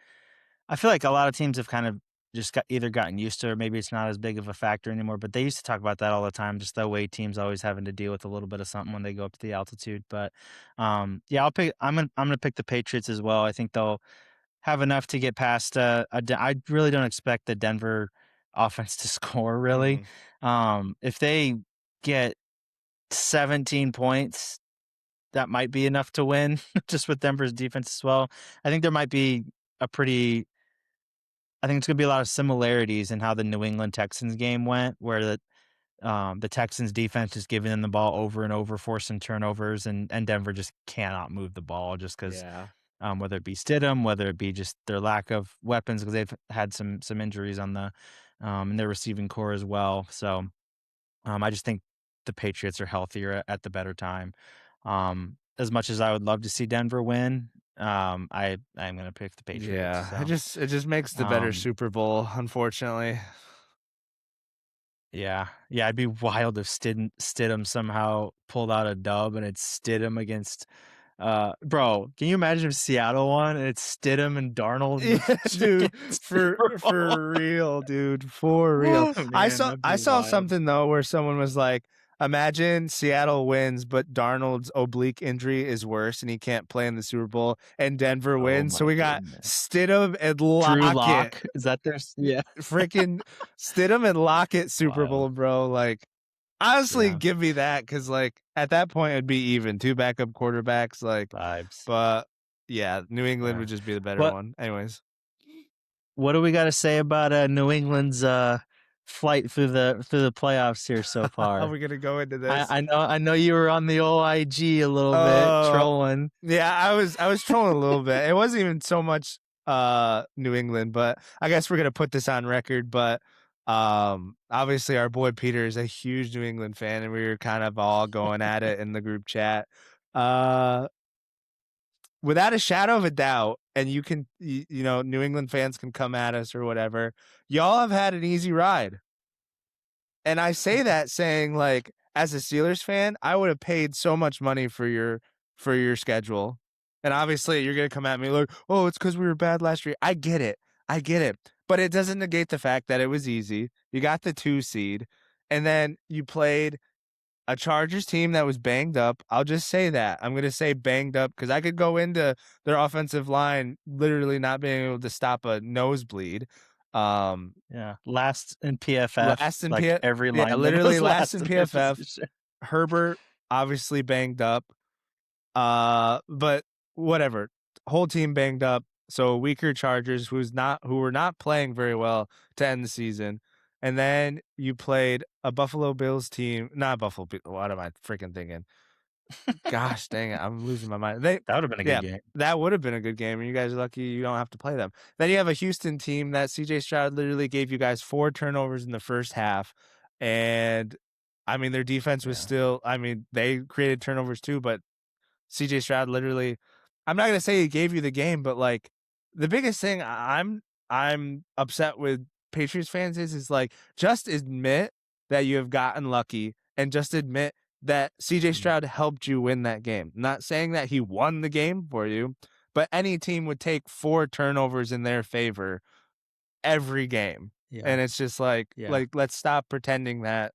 I feel like a lot of teams have kind of just either gotten used to, it, or maybe it's not as big of a factor anymore. But they used to talk about that all the time, just the way teams always having to deal with a little bit of something when they go up to the altitude. But yeah, I'll pick. I'm gonna pick the Patriots as well. I think they'll have enough to get past. I really don't expect the Denver offense to score really. If they get 17 points, that might be enough to win just with Denver's defense as well. I think there might be a pretty I think it's going to be a lot of similarities in how the New England Texans game went, where the Texans defense is giving them the ball over and over, forcing turnovers, and Denver just cannot move the ball just because Yeah. whether it be Stidham, whether it be just their lack of weapons, because they've had some injuries on the in their receiving core as well. So I just think the Patriots are healthier at the better time. As much as I would love to see Denver win, I'm going to pick the Patriots. Yeah. So It just makes the better um, Super Bowl, unfortunately. yeah, it'd be wild if Stidham somehow pulled out a dub and it's Stidham against. Bro, can you imagine if Seattle won and it's Stidham and Darnold in the Yeah, dude, freaking Super Bowl? for real, dude, for real. Oh man, that'd I be saw wild. something though where someone was like, imagine Seattle wins, but Darnold's oblique injury is worse and he can't play in the Super Bowl, and Denver Oh wins. So my we got goodness. Stidham and Drew Lockett, Lock, is that their? Yeah, freaking Stidham and Lockett Super wild. Bowl, bro. Like, honestly, Yeah, give me that, because like at that point it'd be even, two backup quarterbacks, like. vibes. But yeah, New England Yeah. would just be the better What one. Anyways. what do we got to say about New England's flight through the playoffs here so How are far? we gonna go into this? I know you were on the old IG a little bit Uh trolling. yeah, I was trolling a little bit. It wasn't even so much New England, but I guess we're gonna put this on record. But obviously our boy Peter is a huge New England fan, and we were kind of all going at it in the group chat. Uh Without a shadow of a doubt, and you know, New England fans can come at us or whatever, y'all have had an easy ride. And I say that saying, like, as a Steelers fan, I would have paid so much money for your schedule. And obviously you're gonna come at me like, oh, it's because we were bad last year. I get it. I get it. But it doesn't negate the fact that it was easy. You got the 2 seed, and then you played a Chargers team that was banged up. I'll just say that. I'm gonna say banged up because I could go into their offensive line literally not being able to stop a nosebleed. Um Yeah, last in PFF, Last in like P every Yeah, lineman literally was last last in in their PFF. position. Herbert obviously banged up. But whatever. Whole team banged up. So weaker Chargers, who were not playing very well to end the season. And then you played a Buffalo Bills team, not Buffalo Bills. What am I freaking thinking? Gosh dang it, I'm losing my mind. That would have been a good Yeah, game. that would have been a good game, and you guys are lucky you don't have to play them. Then you have a Houston team that CJ Stroud literally gave you guys 4 turnovers in the first half, and I mean their defense was Yeah, still. I mean they created turnovers too, but CJ Stroud literally. I'm not gonna say he gave you the game, but like the biggest thing I'm upset with Patriots fans is like, just admit that you have gotten lucky, and just admit that CJ mm, Stroud helped you win that game. Not saying that he won the game for you, but any team would take 4 turnovers in their favor every game. yeah, And it's just yeah, let's stop pretending that.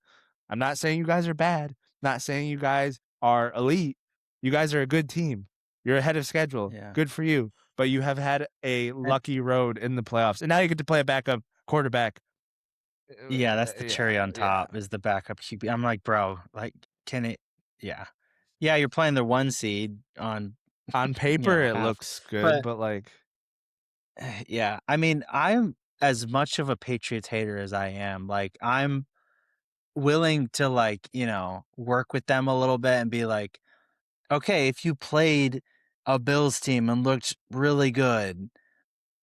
I'm not saying you guys are bad, not saying you guys are elite. You guys are a good team. You're ahead of schedule. Yeah. Good for you. But you have had a lucky road in the playoffs, and now you get to play a backup quarterback. Yeah, that's the cherry on Yeah. top is the backup QB. I'm like, bro, like, can it? Yeah, yeah. You're playing the 1 seed on, On paper, it half, looks good, but but like, yeah. I mean, I'm as much of a Patriots hater as I am. Like, I'm willing to like, work with them a little bit and be like, okay, if you played a Bills team and looked really good,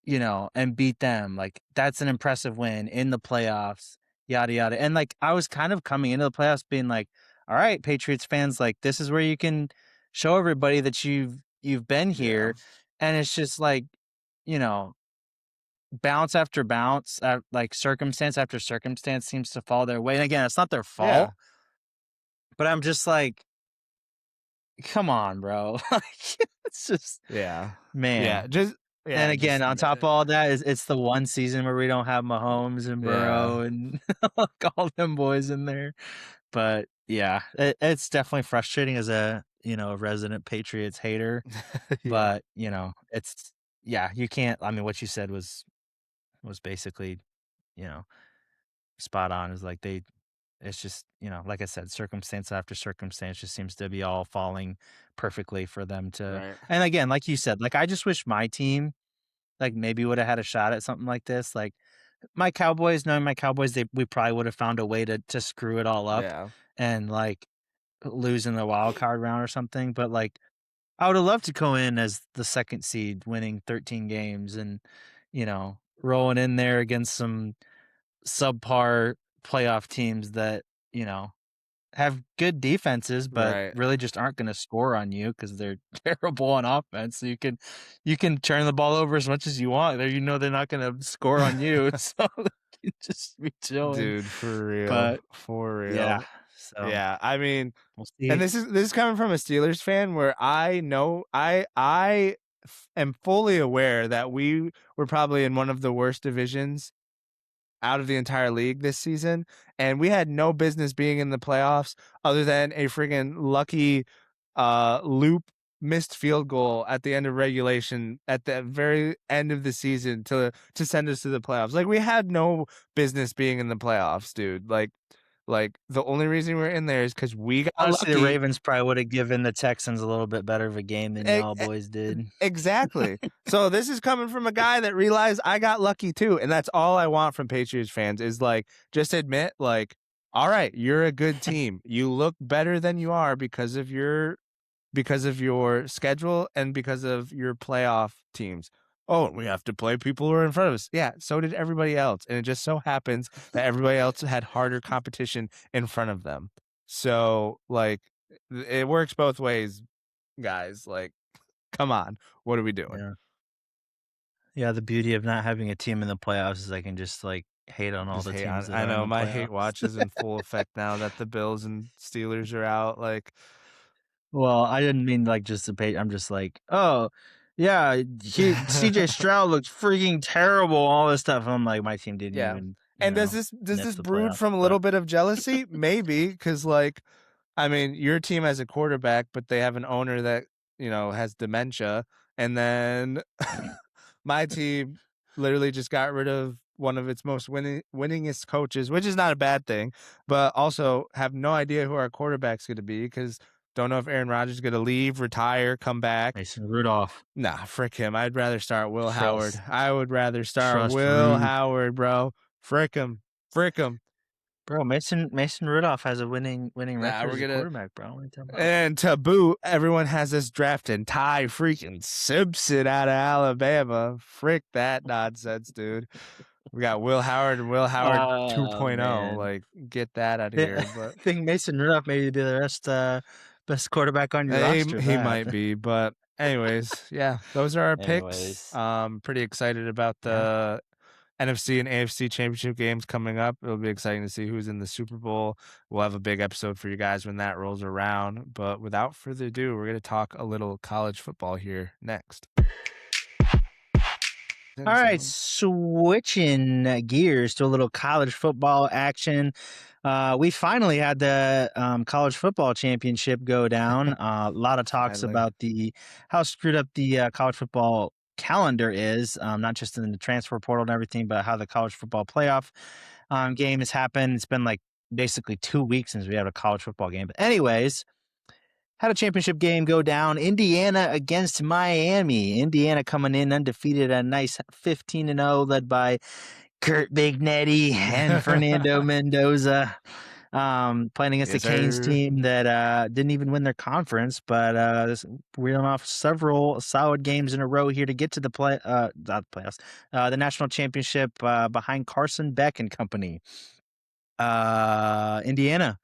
and beat them. Like, that's an impressive win in the playoffs, yada, yada. And like, I was kind of coming into the playoffs being like, all right, Patriots fans, like, this is where you can show everybody that you've been yeah, here. And it's just like, you know, bounce after bounce, like circumstance after circumstance seems to fall their way. And again, it's not their yeah, fault, but I'm just like, come on, bro. Like, it's just, yeah, man. And again, just on top of all that is it's the one season where we don't have Mahomes and yeah, Burrow and like all them boys in there. But yeah, it's definitely frustrating as a resident Patriots hater. yeah, But it's yeah, you can't. I mean, what you said was basically you know spot on. Is like it's just like I said, circumstance after circumstance just seems to be all falling perfectly for them to. right, And again, like you said, like I just wish my team like maybe would have had a shot at something like this. Like my Cowboys, knowing my Cowboys, we probably would have found a way to screw it all up yeah, and like lose in the wild card round or something. But like I would have loved to go in as the second seed, winning 13 games and rolling in there against some subpar playoff teams that you know have good defenses, but right. really just aren't going to score on you because they're terrible on offense. So you can turn the ball over as much as you want. There, they're not going to score on you, so you just be chilling. Dude, for real, But for yeah, real. so Yeah, I mean, we'll and see. this is coming from a Steelers fan where I know am fully aware that we were probably in one of the worst divisions out of the entire league this season, and we had no business being in the playoffs other than a friggin' lucky loop missed field goal at the end of regulation at the very end of the season to send us to the playoffs. Like we had no business being in the playoffs, dude. Like the only reason we're in there is because we got Honestly, the lucky. Ravens probably would have given the Texans a little bit better of a game than E- y'all e- boys did. Exactly. So this is coming from a guy that realized I got lucky too, and that's all I want from Patriots fans is like just admit like, all right, you're a good team. You look better than you are because of your schedule and because of your playoff teams. Oh, we have to play people who are in front of us. Yeah, so did everybody else, and it just so happens that everybody else had harder competition in front of them. So like, it works both ways, guys. Like, come on, what are we doing? Yeah, yeah. The beauty of not having a team in the playoffs is I can just like hate on all Just the hate teams on. that I are in know the my hate playoffs. watch is in full effect now that the Bills and Steelers are out. Like, Well, I didn't mean like just to pay. I'm just like, oh, yeah, CJ Stroud looked freaking terrible. All this stuff. I'm like, my team didn't yeah. even, And does sniff this the brood playoffs. from a But little bit of jealousy? Maybe because like, I mean, your team has a quarterback, but they have an owner that has dementia, and then my team literally just got rid of one of its most winningest coaches, which is not a bad thing, but also have no idea who our quarterback's going to be because don't know if Aaron Rodgers is going to leave, retire, come back. Mason Rudolph, Nah, frick him. I'd rather start Will Howard. trust, I would rather start trust Will Rude, Howard, bro. Frick him. Frick him. bro. Mason Rudolph has a winning Nah, record we're as a gonna. quarterback, bro. What are you talking about? And to boot, everyone has us drafting Ty freaking Simpson out of Alabama. Frick that nonsense, dude. We got Will Howard and Will Howard Oh 2.0. man, Like, get that out of I here. But think Mason Rudolph maybe be the best quarterback on your roster. If he that might happened. be. But anyways, yeah, those are our picks. Anyways, Pretty excited about yeah. the NFC and AFC championship games coming up. It'll be exciting to see who's in the Super Bowl. We'll have a big episode for you guys when that rolls around. But without further ado, we're going to talk a little college football here next. All right, Insane. switching gears to a little college football action. We finally had the college football championship go down. A lot of talks Finally. about the how screwed up the college football calendar is, not just in the transfer portal and everything, but how the college football playoff game has happened. It's been like basically 2 weeks since we had a college football game. But anyways, had a championship game go down. Indiana against Miami. Indiana coming in undefeated, a nice 15-0, led by Kurt Bignetti and Fernando Mendoza. Playing against the Yes, Canes sir. team that didn't even win their conference, but reeling off several solid games in a row here to get to the not the playoffs, the national championship behind Carson Beck and company. Indiana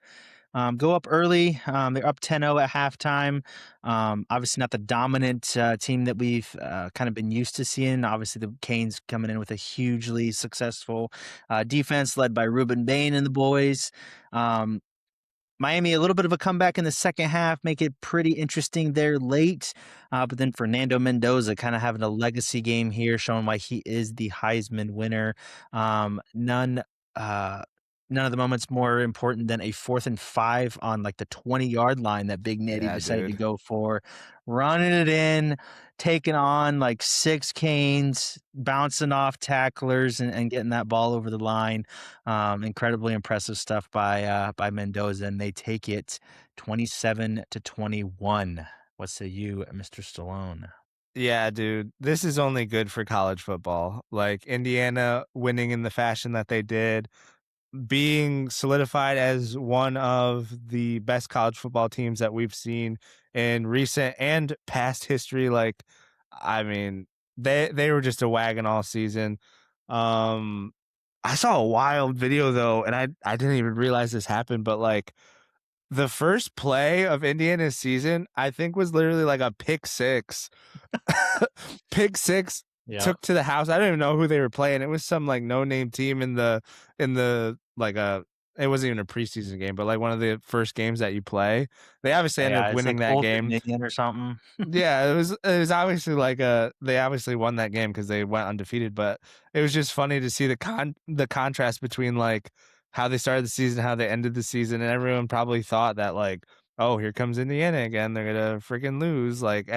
go up early. They're up 10-0 at halftime. Obviously, not the dominant team that we've kind of been used to seeing. Obviously, the Canes coming in with a hugely successful defense led by Ruben Bain and the boys. Um, Miami, a little bit of a comeback in the second half, make it pretty interesting there late. But then Fernando Mendoza kind of having a legacy game here, showing why he is the Heisman winner. Um, none, uh, none of the moments more important than a 4th and 5 on like the 20-yard line that Big Netty Yeah, decided to dude. go for, running it in, taking on like 6 Canes, bouncing off tacklers and getting that ball over the line. Incredibly impressive stuff by Mendoza, and they take it 27-21. What say you, Mr. Stallone? Yeah, dude. This is only good for college football. Like Indiana winning in the fashion that they did, being solidified as one of the best college football teams that we've seen in recent and past history. Like, I mean, they were just a wagon all season. Um, I saw a wild video though, and I didn't even realize this happened, but like the first play of Indiana's season, I think was literally like a pick six. Pick six Yeah. took to the house. I don't even know who they were playing. It was some like no name team in the like a it wasn't even a preseason game, but like one of the first games that you play. They obviously ended up Yeah, it's winning like that Old game. Dominion or something. Yeah, it was obviously like they obviously won that game because they went undefeated, but it was just funny to see the contrast between like how they started the season, how they ended the season, and everyone probably thought that like, oh, here comes Indiana again, they're gonna freaking lose like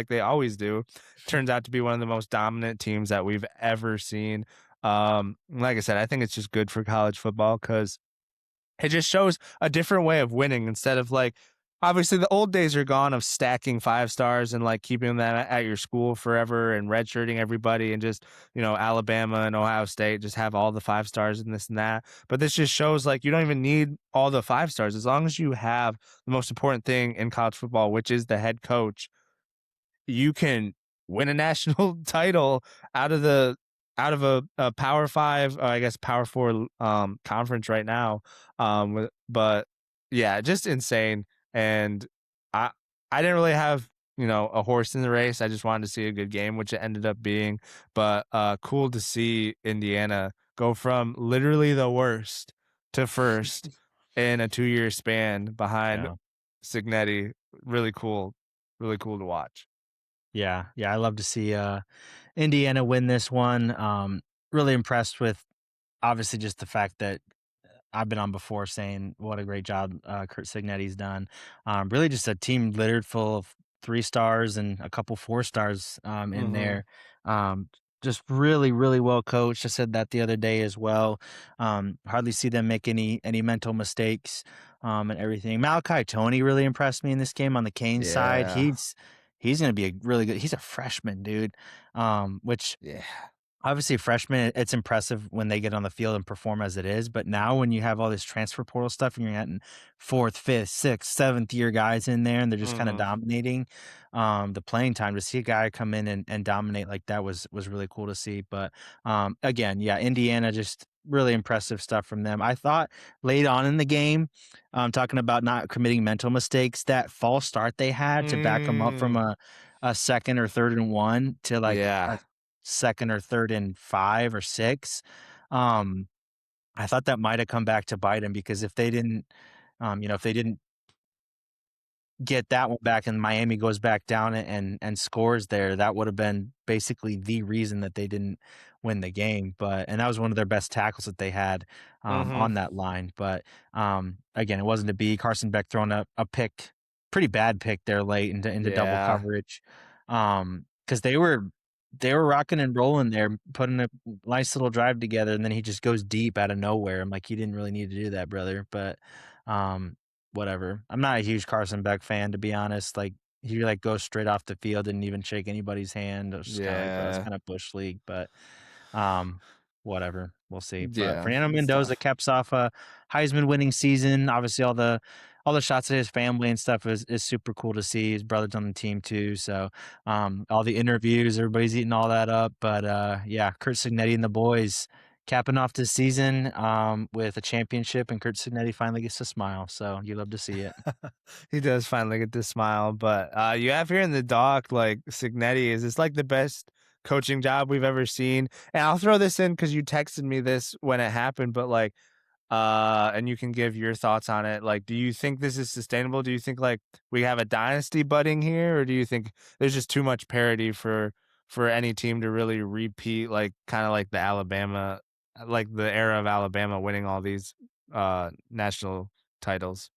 they always do. Turns out to be one of the most dominant teams that we've ever seen. Like I said, I think it's just good for college football because it just shows a different way of winning instead of like obviously the old days are gone of stacking 5 stars and like keeping them at your school forever and redshirting everybody and just, Alabama and Ohio State just have all the 5 stars and this and that. But this just shows like you don't even need all the 5 stars as long as you have the most important thing in college football, which is the head coach. You can win a national title out of the out of a Power Five, or I guess Power Four conference right now. But yeah, just insane. And I I didn't really have a horse in the race. I just wanted to see a good game, which it ended up being. But cool to see Indiana go from literally the worst to first in a 2 year span behind Yeah. Signetti. Really cool to watch. Yeah. Yeah. I love to see Indiana win this one. Really impressed with obviously just the fact that I've been on before saying what a great job Kurt Signetti's done. Really, just a team littered full of 3 stars and a couple 4 stars in Mhm. there. Um, just really, really well coached. I said that the other day as well. Hardly see them make any mental mistakes and everything. Malachi Tony really impressed me in this game on the Kane side. Yeah. He's going to be a really good. He's a freshman, dude. Which Yeah. obviously freshmen, it's impressive when they get on the field and perform as it is, but now when you have all this transfer portal stuff and you're getting 4th, 5th, 6th, 7th year guys in there and they're just kind of Mhm. dominating the playing time, to see a guy come in and dominate like that was really cool to see. But again, yeah, Indiana, just really impressive stuff from them. I thought late on in the game, talking about not committing mental mistakes, that false start they had to back them up from Mm. a 2nd or 3rd and 1 to like Yeah. a 2nd or 3rd and 5 or 6. Um, I thought that might have come back to bite him, because if they didn't get that one back and Miami goes back down and scores there, that would have been basically the reason that they didn't win the game. And that was one of their best tackles that they had Mhm. on that line. But again, it wasn't to be. Carson Beck throwing a pick, pretty bad pick there late into double Yeah. coverage. Because they were rocking and rolling there, putting a nice little drive together, and then he just goes deep out of nowhere. I'm like, you didn't really need to do that, brother. But whatever. I'm not a huge Carson Beck fan, to be honest. Like, he like goes straight off the field, didn't even shake anybody's hand. I was just kind of like, bro, it's Yeah. kind of bush league, but um, whatever. We'll see. But Yeah. Fernando It's Mendoza tough. caps off a Heisman winning season. Obviously, all the shots at his family and stuff is super cool to see. His brother's on the team too, so all the interviews, everybody's eating all that up. But yeah, Kurt Signetti and the boys capping off this season with a championship, and Kurt Signetti finally gets to smile. So you love to see it. He does finally get to smile, but, you have here in the doc, like, Signetti, is this, like, the best coaching job we've ever seen? And I'll throw this in because you texted me this when it happened, but, like, and you can give your thoughts on it. Like, do you think this is sustainable? Do you think, like, we have a dynasty budding here, or do you think there's just too much parity for any team to really repeat, like, kinda like the Alabama like, the era of Alabama winning all these, national titles?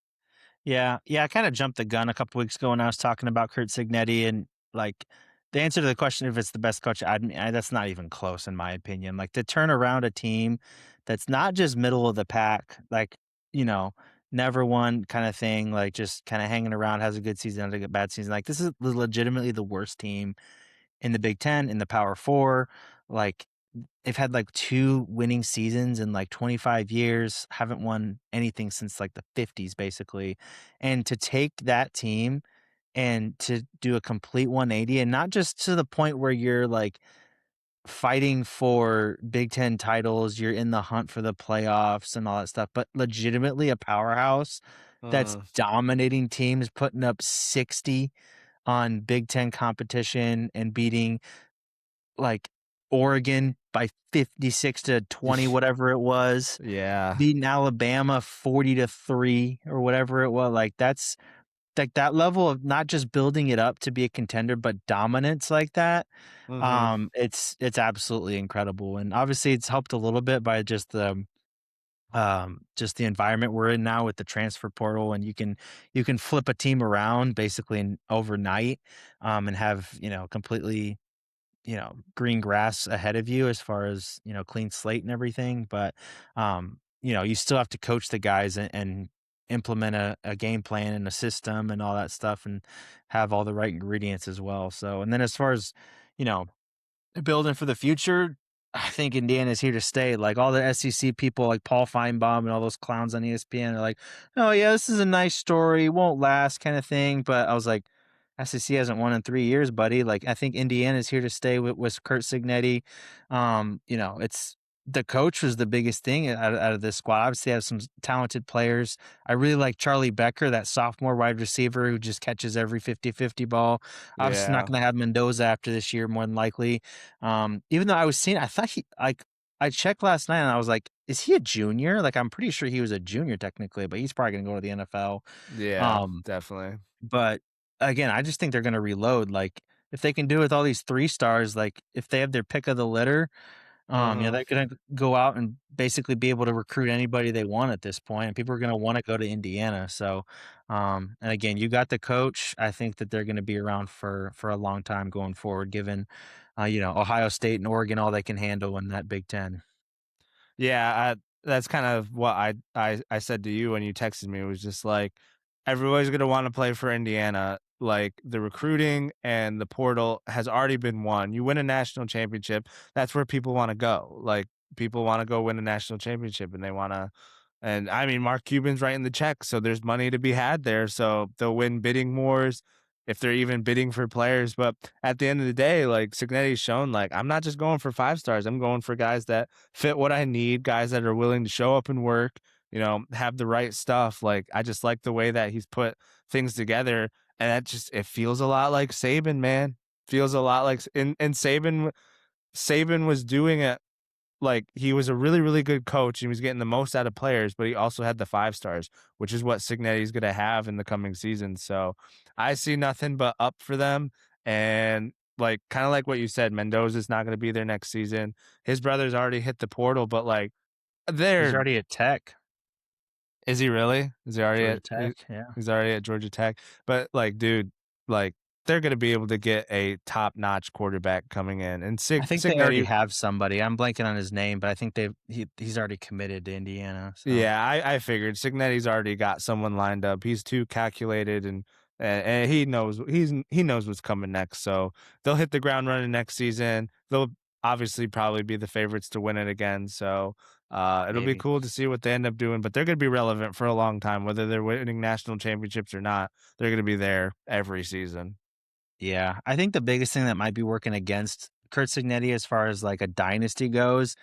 Yeah, I kinda jumped the gun a couple weeks ago when I was talking about Kurt Signetti, and, like, the answer to the question if it's the best coach, that's not even close in my opinion. Like, to turn around a team that's not just middle of the pack, like, you know, never won kinda thing, like, just kinda hanging around, has a good season, has a good bad season. Like, this is legitimately the worst team in the Big Ten, in the Power 4. Like, they've had, like, 2 winning seasons in, like, 25 years, haven't won anything since, like, the '50s, basically, and to take that team and to do a complete 180, and not just to the point where you're, like, fighting for Big Ten titles, you're in the hunt for the playoffs and all that stuff, but legitimately a powerhouse that's Mhm. dominating teams, putting up 60 on Big Ten competition and beating, like, Oregon by 56 to 20, whatever it was, Yeah. beating Alabama 40-3 or whatever it was. Like, that's like, that level of not just building it up to be a contender, but dominance like that, Mhm. it's absolutely incredible, and obviously it's helped a little bit by just the environment we're in now with the transfer portal, and you can flip a team around basically in overnight, and have, completely, green grass ahead of you as far as, clean slate and everything. But, you still have to coach the guys and implement a game plan and a system and all that stuff and have all the right ingredients as well. So, and then as far as, you know, building for the future, I think Indiana's here to stay. Like, all the SEC people, like Paul Feinbaum and all those clowns on ESPN are like, "Oh yeah, this is a nice story, won't last," kind of thing. But I was like, SEC hasn't won in 3 years, buddy. Like, I think Indiana's here to stay with Kurt Signetti. It's the coach was the biggest thing out of this squad. Obviously, they have some talented players. I really like Charlie Becker, that sophomore wide receiver who just catches every 50-50 ball. Obviously, not Yeah. going to have Mendoza after this year, more than likely. Even though I thought I checked last night and I was like, is he a junior? Like, I'm pretty sure he was a junior technically, but he's probably gonna go to the NFL. Yeah, Um, definitely. but again, I just think they're gonna reload. Like, if they can do it with all these 3 stars, like, if they have their pick of the litter, Mhm. they're gonna go out and basically be able to recruit anybody they want at this point, and people are gonna wanna go to Indiana. So, and again, you got the coach. I think that they're gonna be around for a long time going forward, given, Ohio State and Oregon, all they can handle in that Big Ten. Yeah, that's kind of what I said to you when you texted me. It was just like everybody's gonna want to play for Indiana. Like the recruiting and the portal has already been won. You win a national championship, that's where people want to go. Like people want to go win a national championship, and they want to. And I mean, Mark Cuban's writing the check, so there's money to be had there. So they'll win bidding wars if they're even bidding for players. But at the end of the day, like Signetti's shown, like I'm not just going for 5 stars. I'm going for guys that fit what I need, guys that are willing to show up and work, have the right stuff. Like I just like the way that he's put things together. And that just it feels a lot like Saban, man. Feels a lot like and Saban was doing it like he was a really, really good coach. And he was getting the most out of players, but he also had the 5 stars, which is what Signetti's going to have in the coming season. So I see nothing but up for them. And like kind of like what you said, Mendoza's not going to be there next season. His brother's already hit the portal, but like He's they're already at Tech, is he really? Is he already Georgia at Tech. Yeah. he's already at Georgia Tech? But, like, dude, like, they're gonna be able to get a top-notch quarterback coming in, and I think they already Signetti. have somebody. I'm blanking on his name, but I think he's already committed to Indiana. So Yeah, I figured Signetti's already got someone lined up. He's too calculated and he knows what's coming next. So they'll hit the ground running next season. They'll obviously probably be the favorites to win it again. So it'll be maybe. cool to see what they end up doing. But they're gonna be relevant for a long time, whether they're winning national championships or not. They're gonna be there every season. Yeah, I think the biggest thing that might be working against Kurt Signetti as far as like a dynasty goes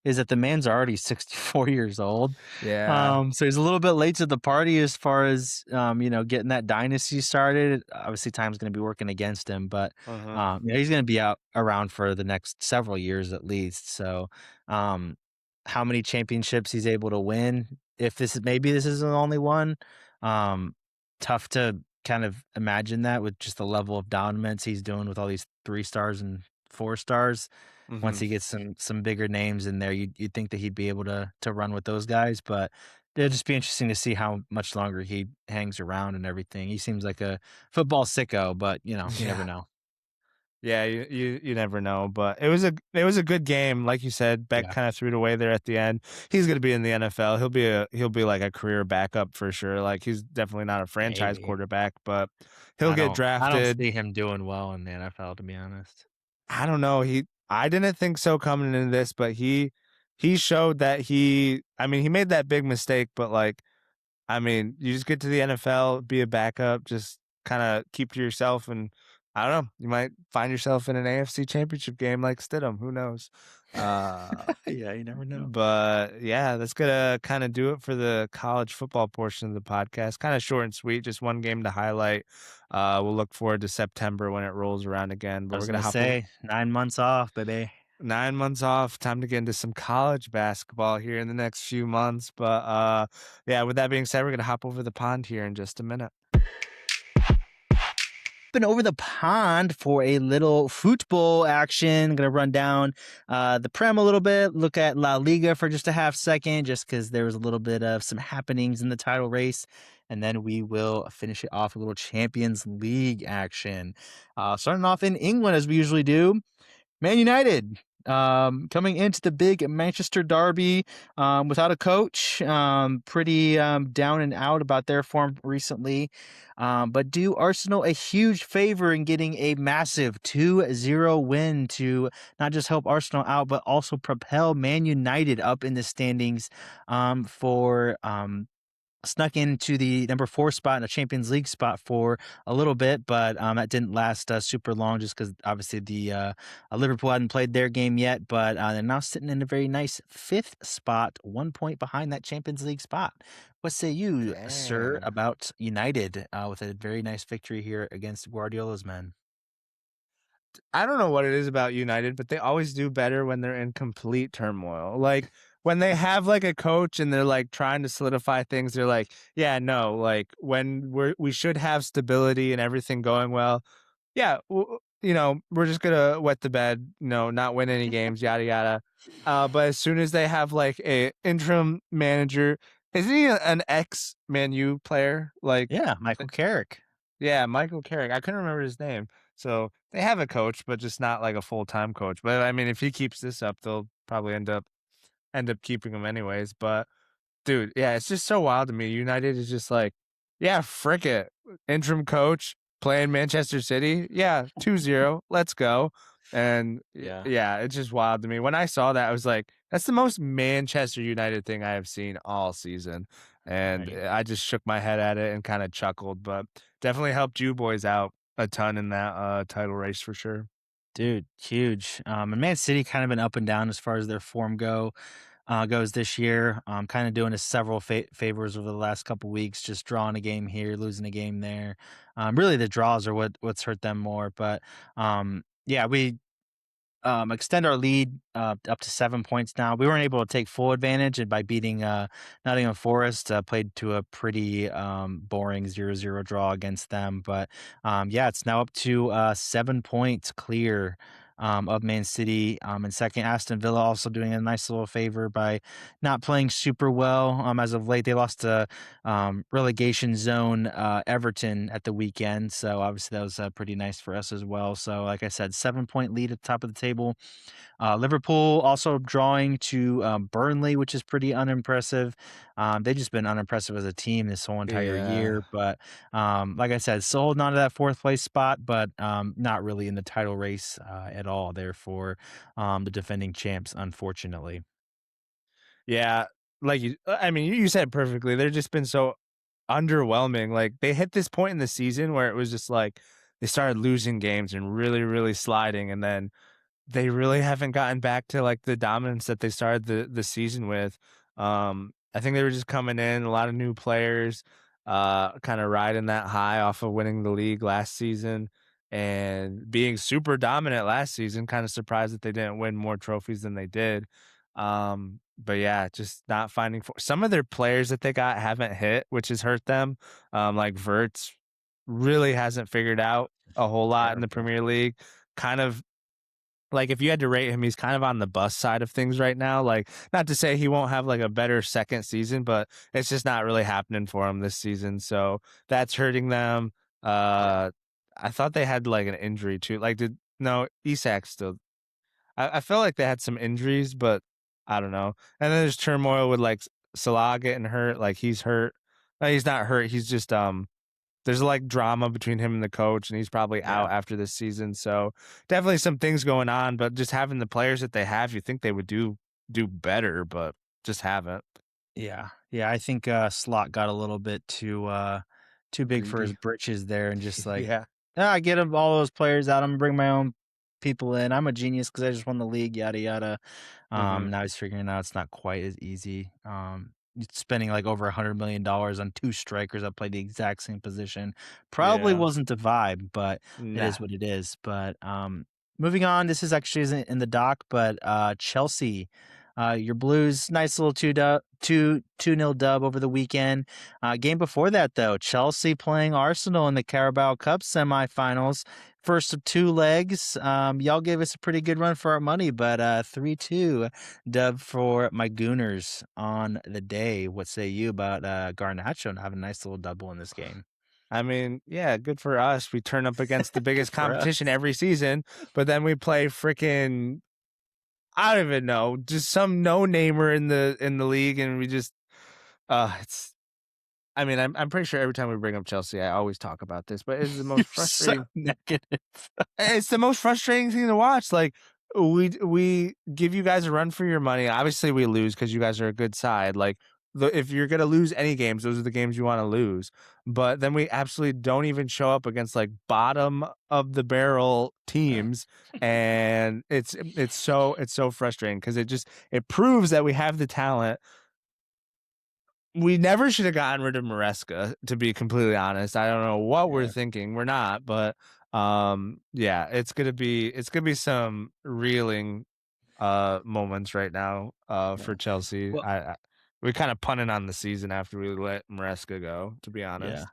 is that the man's already 64 years old. Yeah. So he's a little bit late to the party as far as getting that dynasty started. Obviously, time's going to be working against him, but Uh-huh. he's going to be out around for the next several years at least. So, um, how many championships he's able to win? If this is the only one, um, tough to kind of imagine that with just the level of dominance he's doing with all these 3 stars and 4 stars. Once Mhm. he gets some bigger names in there, you'd think that he'd be able to run with those guys, but it'll just be interesting to see how much longer he hangs around and everything. He seems like a football sicko, but, you never Yeah. know. Yeah, you never know, but it was a good game, like you said. Beck Yeah, kind of threw it away there at the end. He's gonna be in the NFL. He'll be like a career backup for sure. Like he's definitely not a franchise maybe. quarterback, but he'll I get don't I don't drafted. see him doing well in the NFL, to be honest. I don't know. I didn't think so coming into this, but he showed that I mean, he made that big mistake, but like I mean, you just get to the NFL, be a backup, just kinda keep to yourself, and I don't know, you might find yourself in an AFC championship game like Stidham, who knows? Uh, Yeah, you never know. but yeah, that's gonna kinda do it for the college football portion of the podcast. Kinda short and sweet, just one game to highlight. We'll look forward to September when it rolls around again, I but we're was gonna gonna hop over say 9 months off, baby. 9 months off, time to get into some college basketball here in the next few months, but, yeah, with that being said, we're gonna hop over the pond here in just a minute. Been over the pond for a little football action. Gonna run down the Prem a little bit, look at La Liga for just a half second, just because there was a little bit of some happenings in the title race. And then we will finish it off with a little Champions League action. Starting off in England, as we usually do. Man United coming into the big Manchester derby without a coach, pretty down and out about their form recently, but do Arsenal a huge favor in getting a massive 2-0 win to not just help Arsenal out, but also propel Man United up in the standings for snuck into the number 4 spot and a Champions League spot for a little bit, but that didn't last super long just because obviously the Liverpool hadn't played their game yet, but they're now sitting in a very nice 5th spot, 1 point behind that Champions League spot. What say you, sir, Dang. about United with a very nice victory here against Guardiola's men? I don't know what it is about United, but they always do better when they're in complete turmoil. Like when they have like a coach and they're like trying to solidify things, they're like, yeah, no, like when we should have stability and everything going well. Yeah, we're just gonna wet the bed, not win any games, yada yada. But as soon as they have like a interim manager, isn't he an ex Man U player? Like Yeah, Michael Carrick. yeah, Michael Carrick. I couldn't remember his name. So they have a coach, but just not like a full time coach. But I mean, if he keeps this up, they'll probably end up keeping him anyways. But dude, yeah, it's just so wild to me. United is just like, yeah, frick it. Interim coach playing Manchester City. Yeah, 2-0. Let's go. And Yeah, yeah, it's just wild to me. When I saw that, I was like, that's the most Manchester United thing I have seen all season. And right. I just shook my head at it and kind of chuckled, but definitely helped you boys out a ton in that title race for sure. Dude, huge. And Man City kind of been up and down as far as their form goes this year. Kind of doing us several favors over the last couple weeks, just drawing a game here, losing a game there. Really, the draws are what's hurt them more. But yeah, we extend our lead up to 7 points now. We weren't able to take full advantage, and by beating Nottingham Forest, played to a pretty boring 0-0 draw against them. But yeah, it's now up to 7 points clear of Man City. In second, Aston Villa also doing a nice little favor by not playing super well as of late. They lost to relegation zone Everton at the weekend, so obviously that was pretty nice for us as well. So like I said, 7 point lead at the top of the table. Liverpool also drawing to Burnley, which is pretty unimpressive. They've just been unimpressive as a team this whole entire Yeah. year. But like I said, still holding on to that fourth place spot, but not really in the title race at all. Therefore, the defending champs, unfortunately. Yeah, like I mean, you said it perfectly. They've just been so underwhelming. Like they hit this point in the season where it was just like they started losing games and really, really sliding, and then they really haven't gotten back to like the dominance that they started the season with. I think they were just coming in, a lot of new players, kind of riding that high off of winning the league last season and being super dominant last season. Kind of surprised that they didn't win more trophies than they did. But yeah, just not finding some of their players that they got haven't hit, which has hurt them. Like Verts really hasn't figured out a whole lot in the Terrible. Premier League. Kind of like if you had to rate him, he's kind of on the bust side of things right now. Like, not to say he won't have like a better second season, but it's just not really happening for him this season. So that's hurting them. I thought they had like an injury too. Like, Isak still? I feel like they had some injuries, but I don't know. And then there's turmoil with like Salah getting hurt. Like he's hurt. No, he's not hurt. He's just there's like drama between him and the coach, and he's probably Yeah. out after this season. So definitely some things going on, but just having the players that they have, you think they would do better, but just haven't. Yeah. Yeah, I think, Slot got a little bit too big for his Greedy. britches there and just like, Yeah. "Ah, I get 'em all those players out, Imma bring my own people in. I'm a genius because I just won the league, yada, yada." Hmm. Now he's figuring out it's not quite as easy. Spending, like, over $100 million on 2 strikers that play the exact same position probably Yeah. wasn't the vibe, but it is Nah. what it is. But, moving on, this is actually isn't in the doc, but, Chelsea, your Blues, nice little 2-0 dub over the weekend. Game before that, though, Chelsea playing Arsenal in the Carabao Cup semifinals. First of 2 legs. Y'all gave us a pretty good run for our money, but 3-2 dub for my Gooners on the day. What say you about Garnacho and having a nice little double in this game? I mean, yeah, good for us. We turn up against the Good biggest for us. competition every season, but then we play freaking I don't even know, just some no-namer in the league, and we just it's I mean, I'm pretty sure every time we bring up Chelsea, I always talk about this, but it's the You're most so frustrating. negative. It's the most frustrating thing to watch. Like we give you guys a run for your money. Obviously, we lose because you guys are a good side. Like if you're gonna lose any games, those are the games you want to lose. But then we absolutely don't even show up against like bottom of the barrel teams, and it's so frustrating because it proves that we have the talent. We never should have gotten rid of Maresca, to be completely honest. I don't know what we're Yeah. thinking. We're not, but yeah, it's gonna be some reeling moments right now Yeah. for Chelsea. Well, I we kind of punted on the season after we let Maresca go, to be yeah. honest.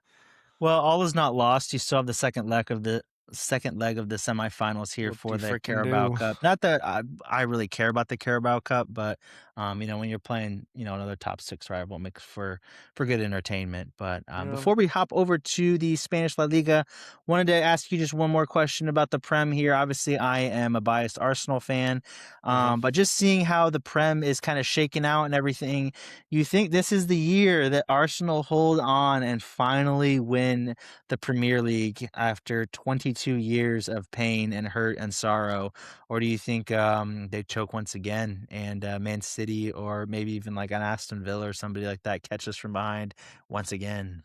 Well, all is not lost. You still have the second leg of the semifinals here What do for you the freaking Carabao do? Cup. Not that I really care about the Carabao Cup, but when you're playing, another top six rival, it makes for good entertainment. But Yeah. before we hop over to the Spanish La Liga, wanted to ask you just one more question about the Prem here. Obviously, I am a biased Arsenal fan, Uh-huh. but just seeing how the Prem is kind of shaking out and everything, you think this is the year that Arsenal hold on and finally win the Premier League after 22 years of pain and hurt and sorrow? Or do you think they choke once again and Man City or maybe even like an Aston Villa or somebody like that catch us from behind once again?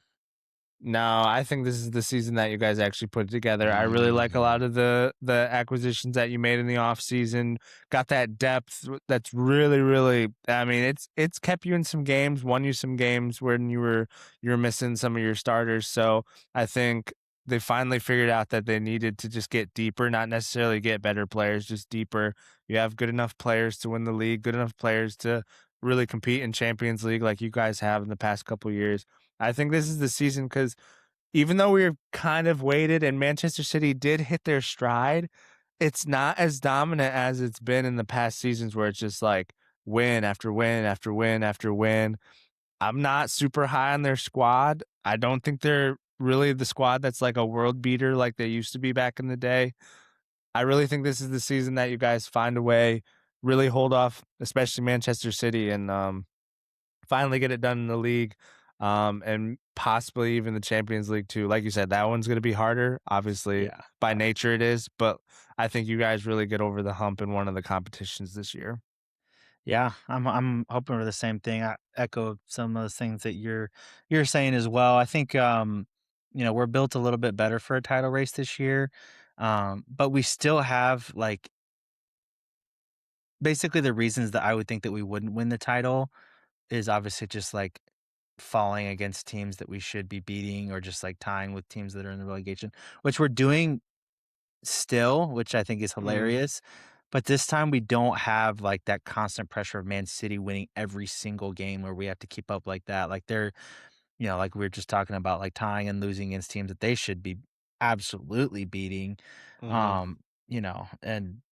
No, I think this is the season that you guys actually put together. I really like a Mm, lot of the acquisitions that you made in the off season. Got that depth that's really, really. I mean, it's kept you in some games, won you some games when you were missing some of your starters. So I think they finally figured out that they needed to just get deeper, not necessarily get better players, just deeper. You have good enough players to win the league, good enough players to really compete in Champions League like you guys have in the past couple years. I think this is the season because even though we were kind of weighted and Manchester City did hit their stride, it's not as dominant as it's been in the past seasons where it's just like win after win after win after win. I'm not super high on their squad. I don't think they're really the squad that's like a world beater like they used to be back in the day. I really think this is the season that you guys find a way, really hold off, especially Manchester City, and finally get it done in the league, and possibly even the Champions League too. Like you said, that one's going to be harder. Obviously, Yeah. by nature it is, but I think you guys really get over the hump in one of the competitions this year. Yeah, I'm hoping for the same thing. I echo some of those things that you're saying as well. I think we're built a little bit better for a title race this year. But we still have like basically the reasons that I would think that we wouldn't win the title is obviously just like falling against teams that we should be beating or just like tying with teams that are in the relegation, which we're doing still, which I think is Mm, hilarious. But this time we don't have like that constant pressure of Man City winning every single game where we have to keep up like that. Like they're, like we were just talking about, like tying and losing against teams that they should be absolutely beating. mhm, And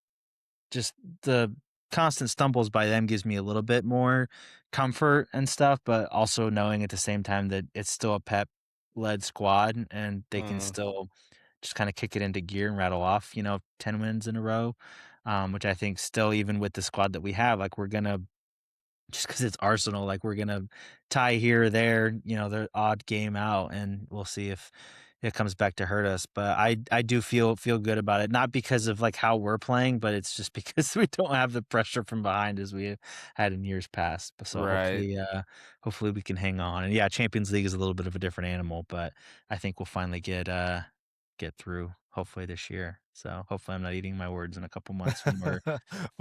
just the constant stumbles by them gives me a little bit more comfort and stuff, but also knowing at the same time that it's still a Pep led squad and they can mm. still just kinda kick it into gear and rattle off, 10 wins in a row, which I think still even with the squad that we have, like, we're gonna just because it's Arsenal, like, we're gonna tie here or there, the odd game out, and we'll see if it comes back to hurt us, but I do feel good about it, not because of, like, how we're playing, but it's just because we don't have the pressure from behind as we had in years past, but so Right. hopefully we can hang on, and yeah, Champions League is a little bit of a different animal, but I think we'll finally get through hopefully this year, so hopefully I'm not eating my words in a couple months when we're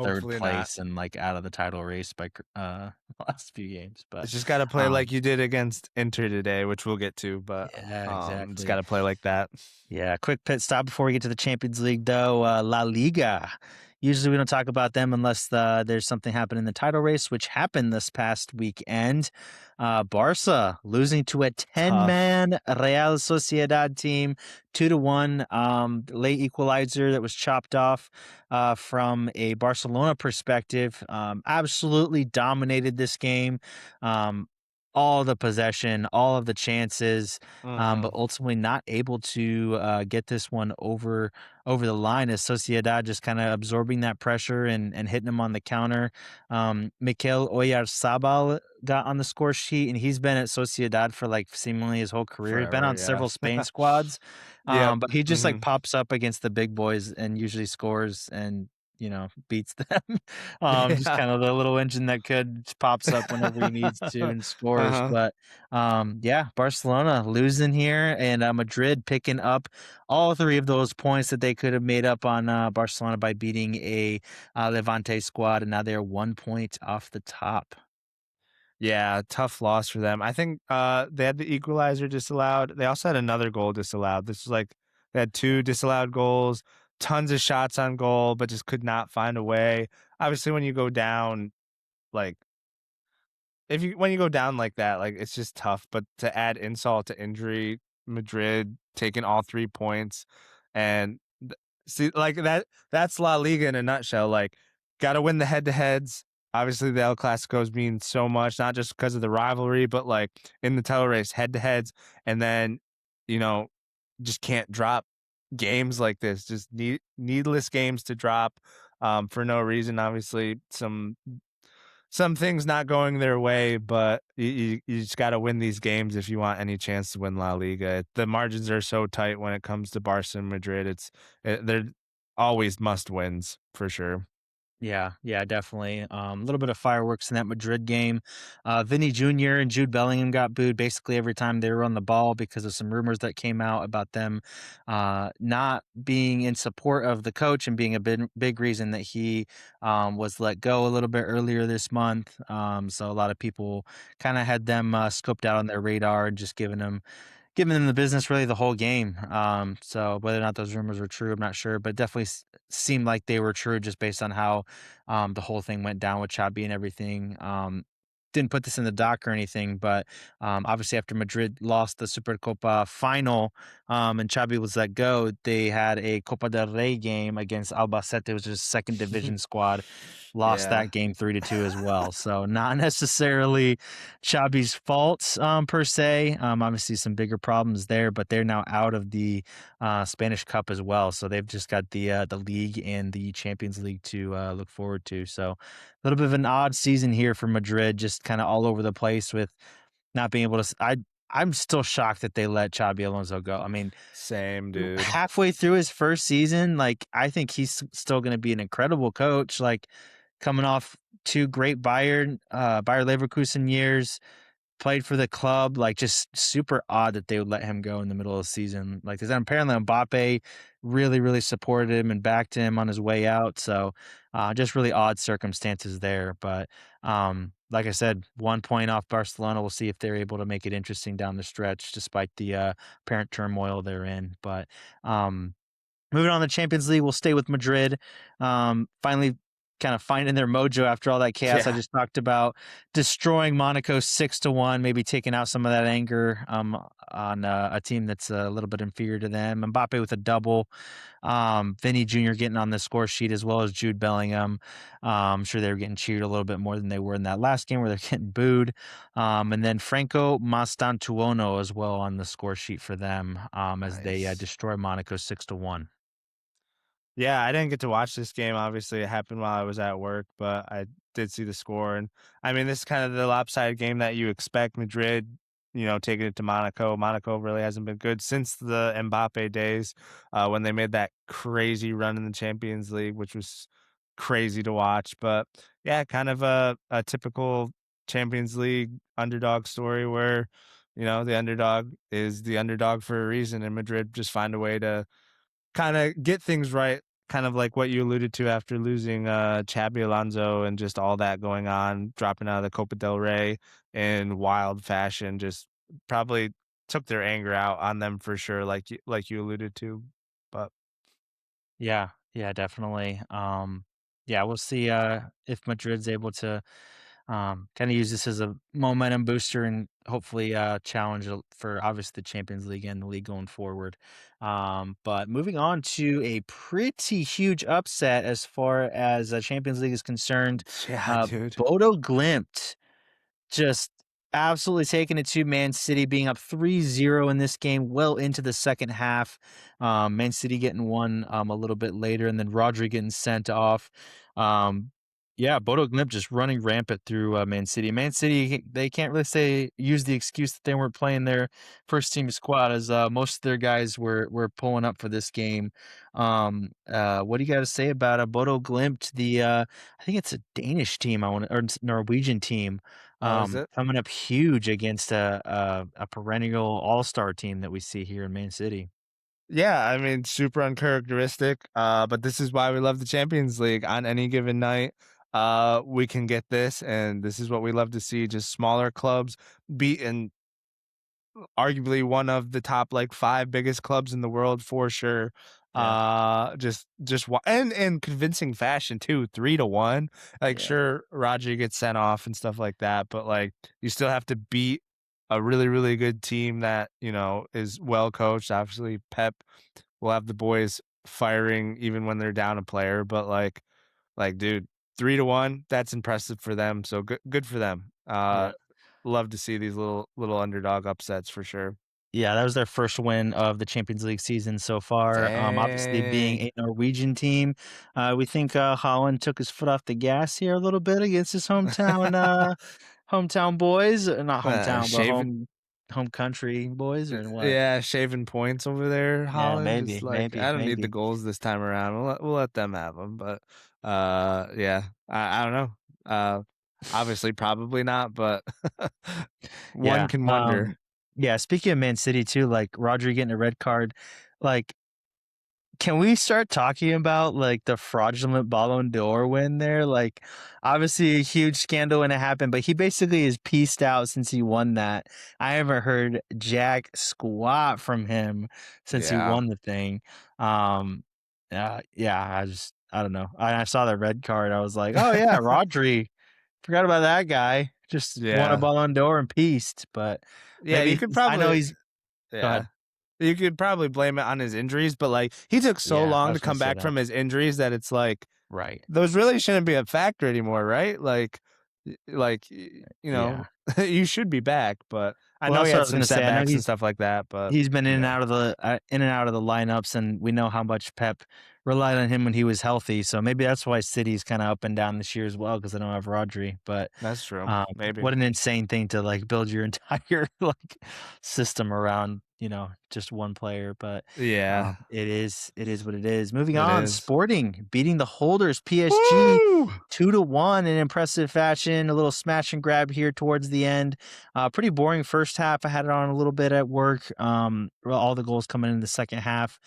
3rd Hopefully not. place and, like, out of the title race by last few games, but, It's just gotta play like um you did against Inter today, which we'll get to, but, yeah, just exactly. gotta play like that. Yeah, quick pit stop before we get to the Champions League, though. La Liga. Usually, we don't talk about them unless there's something happening in the title race, which happened this past weekend. Barca losing to a Tough. 10-man Real Sociedad team, 2-1. Late equalizer that was chopped off from a Barcelona perspective. Absolutely dominated this game. Um, all the possession, all of the chances, but Mhm. ultimately not able to get this one over the line as Sociedad just kind of absorbing that pressure and hitting them on the counter. Mikel Oyarzabal got on the score sheet, and he's been at Sociedad for like seemingly his whole career. He's been Forever, on yeah. several Spain squads, Yep. but he just like Mhm. pops up against the big boys and usually scores and beats them. Just Yeah. kind of the little engine that could just pops up whenever he needs to and scores. Uh-huh. But yeah, Barcelona losing here and Madrid picking up all three of those points that they could have made up on Barcelona by beating a Levante squad, and now they're 1 point off the top. Yeah, tough loss for them. I think, they had the equalizer disallowed. They also had another goal disallowed. This was like they had 2 disallowed goals, tons of shots on goal, but just could not find a way. Obviously, when you go down, like if you when you go down like that, like, it's just tough, but to add insult to injury, Madrid taking all 3 points and see, like, that's La Liga in a nutshell, like, gotta win the head-to-heads. Obviously, the El Clásicos mean so much, not just because of the rivalry, but, like, in the title race, head-to-heads, and then, you know, just can't drop games like this, just needless games to drop, for no reason. Obviously, some things not going their way, but you just got to win these games if you want any chance to win La Liga. The margins are so tight when it comes to Barca and Madrid. They're always must wins for sure. Yeah, yeah, definitely. A little bit of fireworks in that Madrid game. Vinny Jr. and Jude Bellingham got booed basically every time they were on the ball because of some rumors that came out about them not being in support of the coach and being a big reason that he was let go a little bit earlier this month. So a lot of people kind of had them scoped out on their radar and just giving them giving them the business really the whole game. So whether or not those rumors were true, I'm not sure, but definitely seemed like they were true just based on how the whole thing went down with Xabi and everything. Didn't put this in the doc or anything, but obviously after Madrid lost the Supercopa final and Xabi was let go, they had a Copa del Rey game against Albacete, which is a second division squad. Lost Yeah. that game 3-2 as well. So not necessarily Xabi's fault per se. Obviously some bigger problems there, but they're now out of the Spanish Cup as well. So they've just got the league and the Champions League to look forward to. So a little bit of an odd season here for Madrid, just kind of all over the place with not being able to. I'm still shocked that they let Xabi Alonso go. I mean, Same, dude. halfway through his first season, like I think he's still going to be an incredible coach. Like coming off two great Bayer Leverkusen years, played for the club, like just super odd that they would let him go in the middle of the season like this. And apparently Mbappe really, really supported him and backed him on his way out. So just really odd circumstances there. But like I said, 1 point off Barcelona. We'll see if they're able to make it interesting down the stretch, despite the apparent turmoil they're in. But moving on to the Champions League, we'll stay with Madrid. Finally, kind of finding their mojo after all that chaos I Yeah. just talked about, destroying Monaco 6-1, maybe taking out some of that anger on a team that's a little bit inferior to them. Mbappe with a double, Vinny Jr. getting on the score sheet as well as Jude Bellingham. I'm sure they were getting cheered a little bit more than they were in that last game where they're getting booed. And then Franco Mastantuono as well on the score sheet for them as they Nice. destroy Monaco 6-1. Yeah, I didn't get to watch this game. Obviously, it happened while I was at work, but I did see the score. And I mean, this is kind of the lopsided game that you expect. Madrid, taking it to Monaco. Monaco really hasn't been good since the Mbappe days when they made that crazy run in the Champions League, which was crazy to watch. But yeah, kind of a typical Champions League underdog story where, the underdog is the underdog for a reason, and Madrid just find a way to kind of get things right, kind of like what you alluded to after losing Xabi Alonso and just all that going on, dropping out of the Copa del Rey in wild fashion, just probably took their anger out on them for sure, like you alluded to. But Yeah, definitely. Yeah, we'll see if Madrid's able to kind of use this as a momentum booster and hopefully challenge for obviously the Champions League and the league going forward. But moving on to a pretty huge upset as far as Champions League is concerned, yeah, uh, dude. Bodo Glimt just absolutely taking it to Man City, being up 3-0 in this game well into the second half. Man City getting one a little bit later, and then Rodri getting sent off. Yeah, Bodo Glimt just running rampant through Man City. Man City, they can't really use the excuse that they weren't playing their first team squad, as most of their guys were pulling up for this game. What do you got to say about Bodo Glimt? I think it's a Danish team, or Norwegian team, Oh, is it? coming up huge against a perennial all-star team that we see here in Man City. Yeah, I mean, super uncharacteristic. But this is why we love the Champions League. On any given night, we can get this, and this is what we love to see: just smaller clubs beating arguably one of the top like five biggest clubs in the world for sure. Yeah, And convincing fashion too, 3-1. Like, yeah, sure, Roger gets sent off and stuff like that, but like you still have to beat a really, really good team that is well coached. Obviously, Pep will have the boys firing even when they're down a player, but dude, 3-1, that's impressive for them. So good for them. yeah. Love to see these little underdog upsets for sure. Yeah, that was their first win of the Champions League season so far. Obviously, being Dang. a Norwegian team, we think Holland took his foot off the gas here a little bit against his hometown boys, not hometown, but Shaving, home country boys, or what? yeah, shaving points over there, Yeah, Holland. Just maybe, like maybe, I don't need the maybe. goals this time around. We'll let them have them. But yeah, I don't know. Obviously, probably not, but one Yeah, can wonder. yeah. Speaking of Man City too, like Rodri getting a red card, like Can we start talking about like the fraudulent Ballon d'Or win there? Like, obviously a huge scandal when it happened, but he basically is pieced out since he won that. I haven't heard jack squat from him since he Yeah. won the thing. Yeah, I don't know. I saw the red card. I was like, oh yeah, Rodri. Forgot about that guy. Just won a Yeah. Ballon d'Or and pieced, but Yeah, you maybe could I know probably he's. Go yeah. ahead. You could probably blame it on his injuries, but, like, he took so Yeah, I long to was gonna come say back that. from his injuries that it's like, Right. those really shouldn't be a factor anymore, right? Yeah. you should be back, but I Well, know he that's what I had was some gonna say. I know setbacks and stuff like that, but he's been yeah, in and out of the lineups, and we know how much Pep relied on him when he was healthy. So maybe that's why City's kind of up and down this year as well because they don't have Rodri. But that's true. um, Maybe. what an insane thing to like build your entire like system around just one player. But Yeah, it is what it is. Moving it on, is. Sporting beating the holders PSG Woo! 2-1 in impressive fashion. A little smash and grab here towards the end. Pretty boring first half. I had it on a little bit at work. All the goals coming in the second half.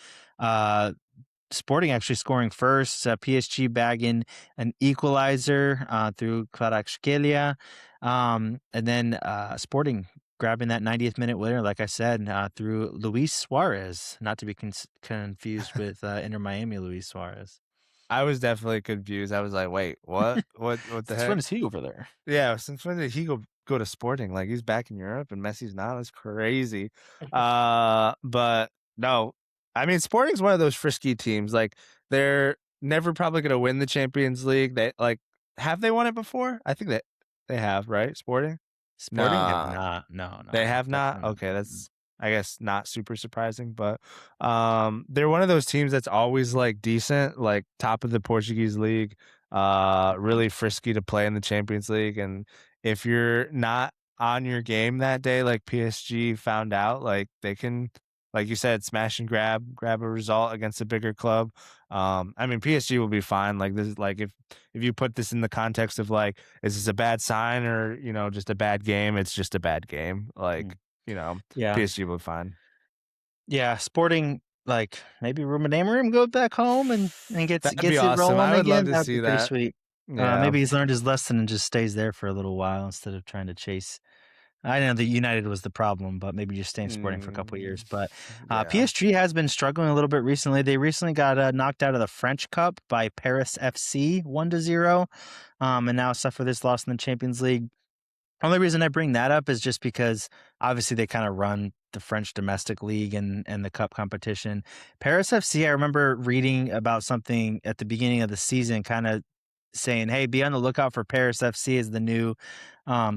Sporting actually scoring first. PSG bagging an equalizer through Kvaratskhelia. And then Sporting grabbing that 90th minute winner, like I said, through Luis Suarez, not to be confused with Inter Miami Luis Suarez. I was definitely confused. I was like, "Wait, what? What the Since when heck?" is he over there? Yeah, since when did he go to Sporting? Like, he's back in Europe and Messi's not? That's crazy. But no, I mean, Sporting's one of those frisky teams. Like, they're never probably gonna win the Champions League. Have they won it before? I think that they have, right? Sporting? Sporting have Nah. not. No, They no, have not? definitely Okay, not. that's I guess not super surprising, but they're one of those teams that's always like decent, like top of the Portuguese league, really frisky to play in the Champions League. And if you're not on your game that day, like PSG found out, like they can, like you said, smash and grab a result against a bigger club. I mean, PSG will be fine. Like this is like if you put this in the context of like, is this a bad sign or just a bad game? It's just a bad game. Mm. Like Yeah, PSG will be fine. yeah. Sporting, like maybe Rumodamorim go back home and That'd be gets it awesome. rolling I would love again. to That'd be see pretty that. sweet. Yeah. Maybe he's learned his lesson and just stays there for a little while instead of trying to chase. I know the United was the problem, but maybe just stay in Sporting for a couple of Mm, years. But yeah. PSG has been struggling a little bit recently. They recently got knocked out of the French Cup by Paris FC 1-0, and now suffer this loss in the Champions League. Only reason I bring that up is just because obviously they kind of run the French domestic league and the cup competition. Paris FC, I remember reading about something at the beginning of the season, kind of saying, "Hey, be on the lookout for Paris FC as the new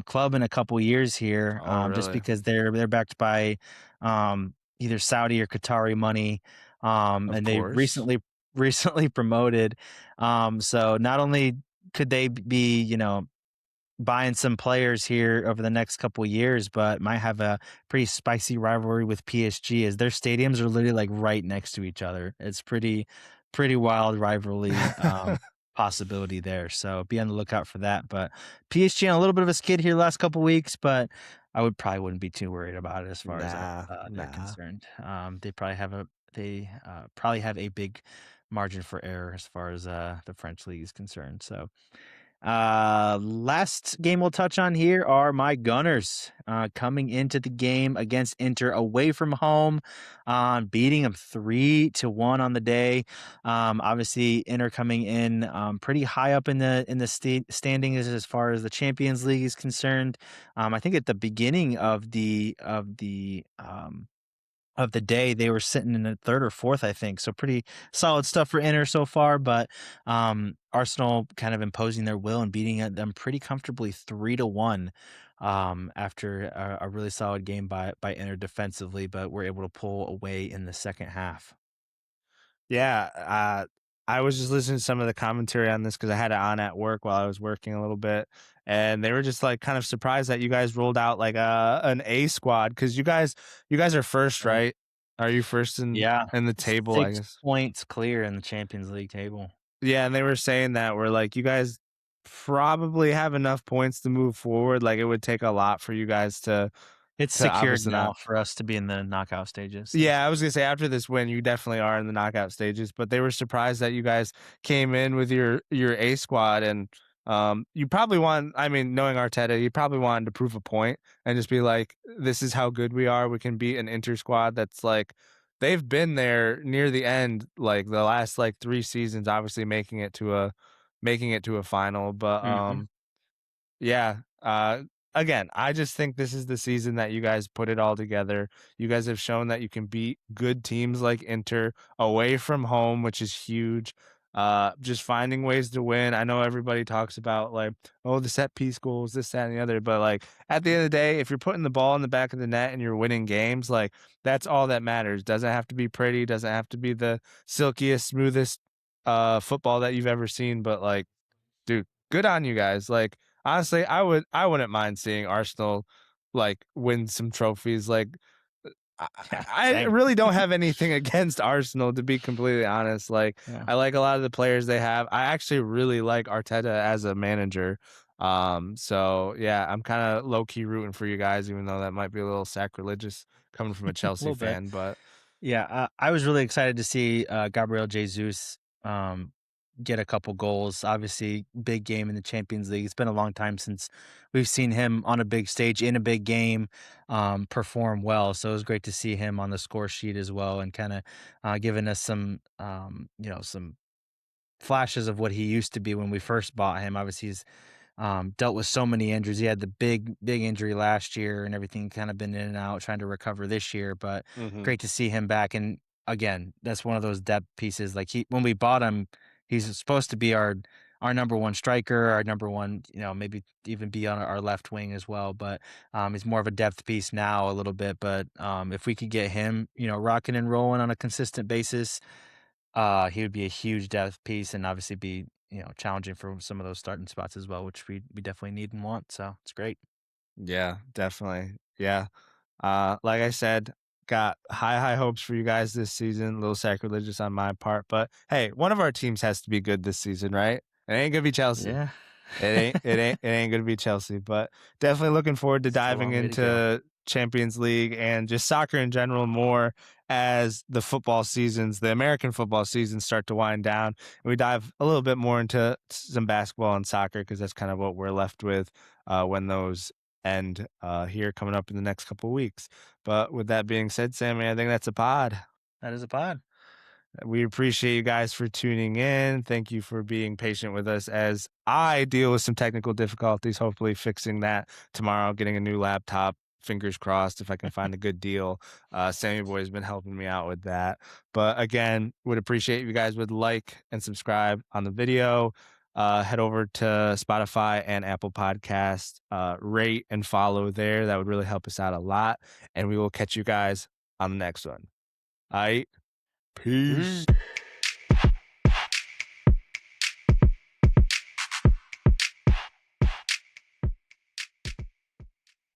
club in a couple years here, Oh, just really? because they're backed by either Saudi or Qatari money, Of and they course. recently promoted. So not only could they be, buying some players here over the next couple years, but might have a pretty spicy rivalry with PSG as their stadiums are literally like right next to each other. It's pretty wild rivalry possibility there. So be on the lookout for that. But PSG on a little bit of a skid here last couple weeks, but I probably wouldn't be too worried about it as far as Nah, they're nah. concerned. They probably have a big margin for error as far as the French league is concerned. So last game we'll touch on here are my Gunners coming into the game against Inter away from home, beating them 3-1 on the day. Obviously, Inter coming in pretty high up in the standings as far as the Champions League is concerned. I think at the beginning of the day they were sitting in the third or fourth, I think. So pretty solid stuff for Inter so far, but Arsenal kind of imposing their will and beating them pretty comfortably 3-1 after a really solid game by Inter defensively, but we're able to pull away in the second half. Yeah, I was just listening to some of the commentary on this because I had it on at work while I was working a little bit, and they were just like kind of surprised that you guys rolled out like an A squad because you guys are first, Right. right? Are you first Yeah. in the table? I 6 guess. points clear in the Champions League table. Yeah, and they were saying that we're like you guys probably have enough points to move forward. Like it would take a lot for you guys to It's to secured obviously now not. for us to be in the knockout stages. Yeah, I was gonna say after this win, you definitely are in the knockout stages. But they were surprised that you guys came in with your A squad, and you probably want. I mean, knowing Arteta, you probably wanted to prove a point and just be like, "This is how good we are. We can beat an Inter squad that's like." They've been there near the end, like the last like 3 seasons, obviously making it to a final. But Mhm. yeah. Again, I just think this is the season that you guys put it all together. You guys have shown that you can beat good teams like Inter away from home, which is huge. Just finding ways to win. I know everybody talks about like, oh, the set piece goals, this, that, and the other. But like at the end of the day, if you're putting the ball in the back of the net and you're winning games, like that's all that matters. Doesn't have to be pretty, doesn't have to be the silkiest, smoothest football that you've ever seen, but like dude, good on you guys. Like honestly, I wouldn't mind seeing Arsenal like win some trophies. Like I, Yeah, I same. really don't have anything against Arsenal to be completely honest. Like Yeah. I like a lot of the players they have. I actually really like Arteta as a manager. So yeah, I'm kind of low key rooting for you guys, even though that might be a little sacrilegious coming from a A Chelsea little bit. fan. But Yeah, I was really excited to see Gabriel Jesus get a couple goals. Obviously, big game in the Champions League. It's been a long time since we've seen him on a big stage in a big game perform well. So it was great to see him on the score sheet as well, and kind of giving us some some flashes of what he used to be when we first bought him. Obviously, he's dealt with so many injuries. He had the big injury last year and everything, kind of been in and out, trying to recover this year, but Mhm. great to see him back. And again, that's one of those depth pieces. Like when we bought him, he's supposed to be our number one striker, our number one, maybe even be on our left wing as well. But he's more of a depth piece now a little bit. But if we could get him, rocking and rolling on a consistent basis, he would be a huge depth piece and obviously be, challenging for some of those starting spots as well, which we definitely need and want. So it's great. Yeah, definitely. Yeah. Like I said, got high hopes for you guys this season. A little sacrilegious on my part, but hey, one of our teams has to be good this season, right? It ain't gonna be Chelsea. Yeah. It ain't gonna be Chelsea, but definitely looking forward to Still a diving long way to go. into Champions League and just soccer in general more as the American football seasons start to wind down. And we dive a little bit more into some basketball and soccer because that's kind of what we're left with when those end here coming up in the next couple of weeks. But with that being said, Sammy, I think that's a pod. That is a pod. We appreciate you guys for tuning in. Thank you for being patient with us as I deal with some technical difficulties, hopefully fixing that tomorrow, getting a new laptop. Fingers crossed if I can find a good deal. Sammy Boy has been helping me out with that. But again, would appreciate if you guys would like and subscribe on the video. Head over to Spotify and Apple Podcast. Rate and follow there. That would really help us out a lot. And we will catch you guys on the next one. All right. Peace. Peace.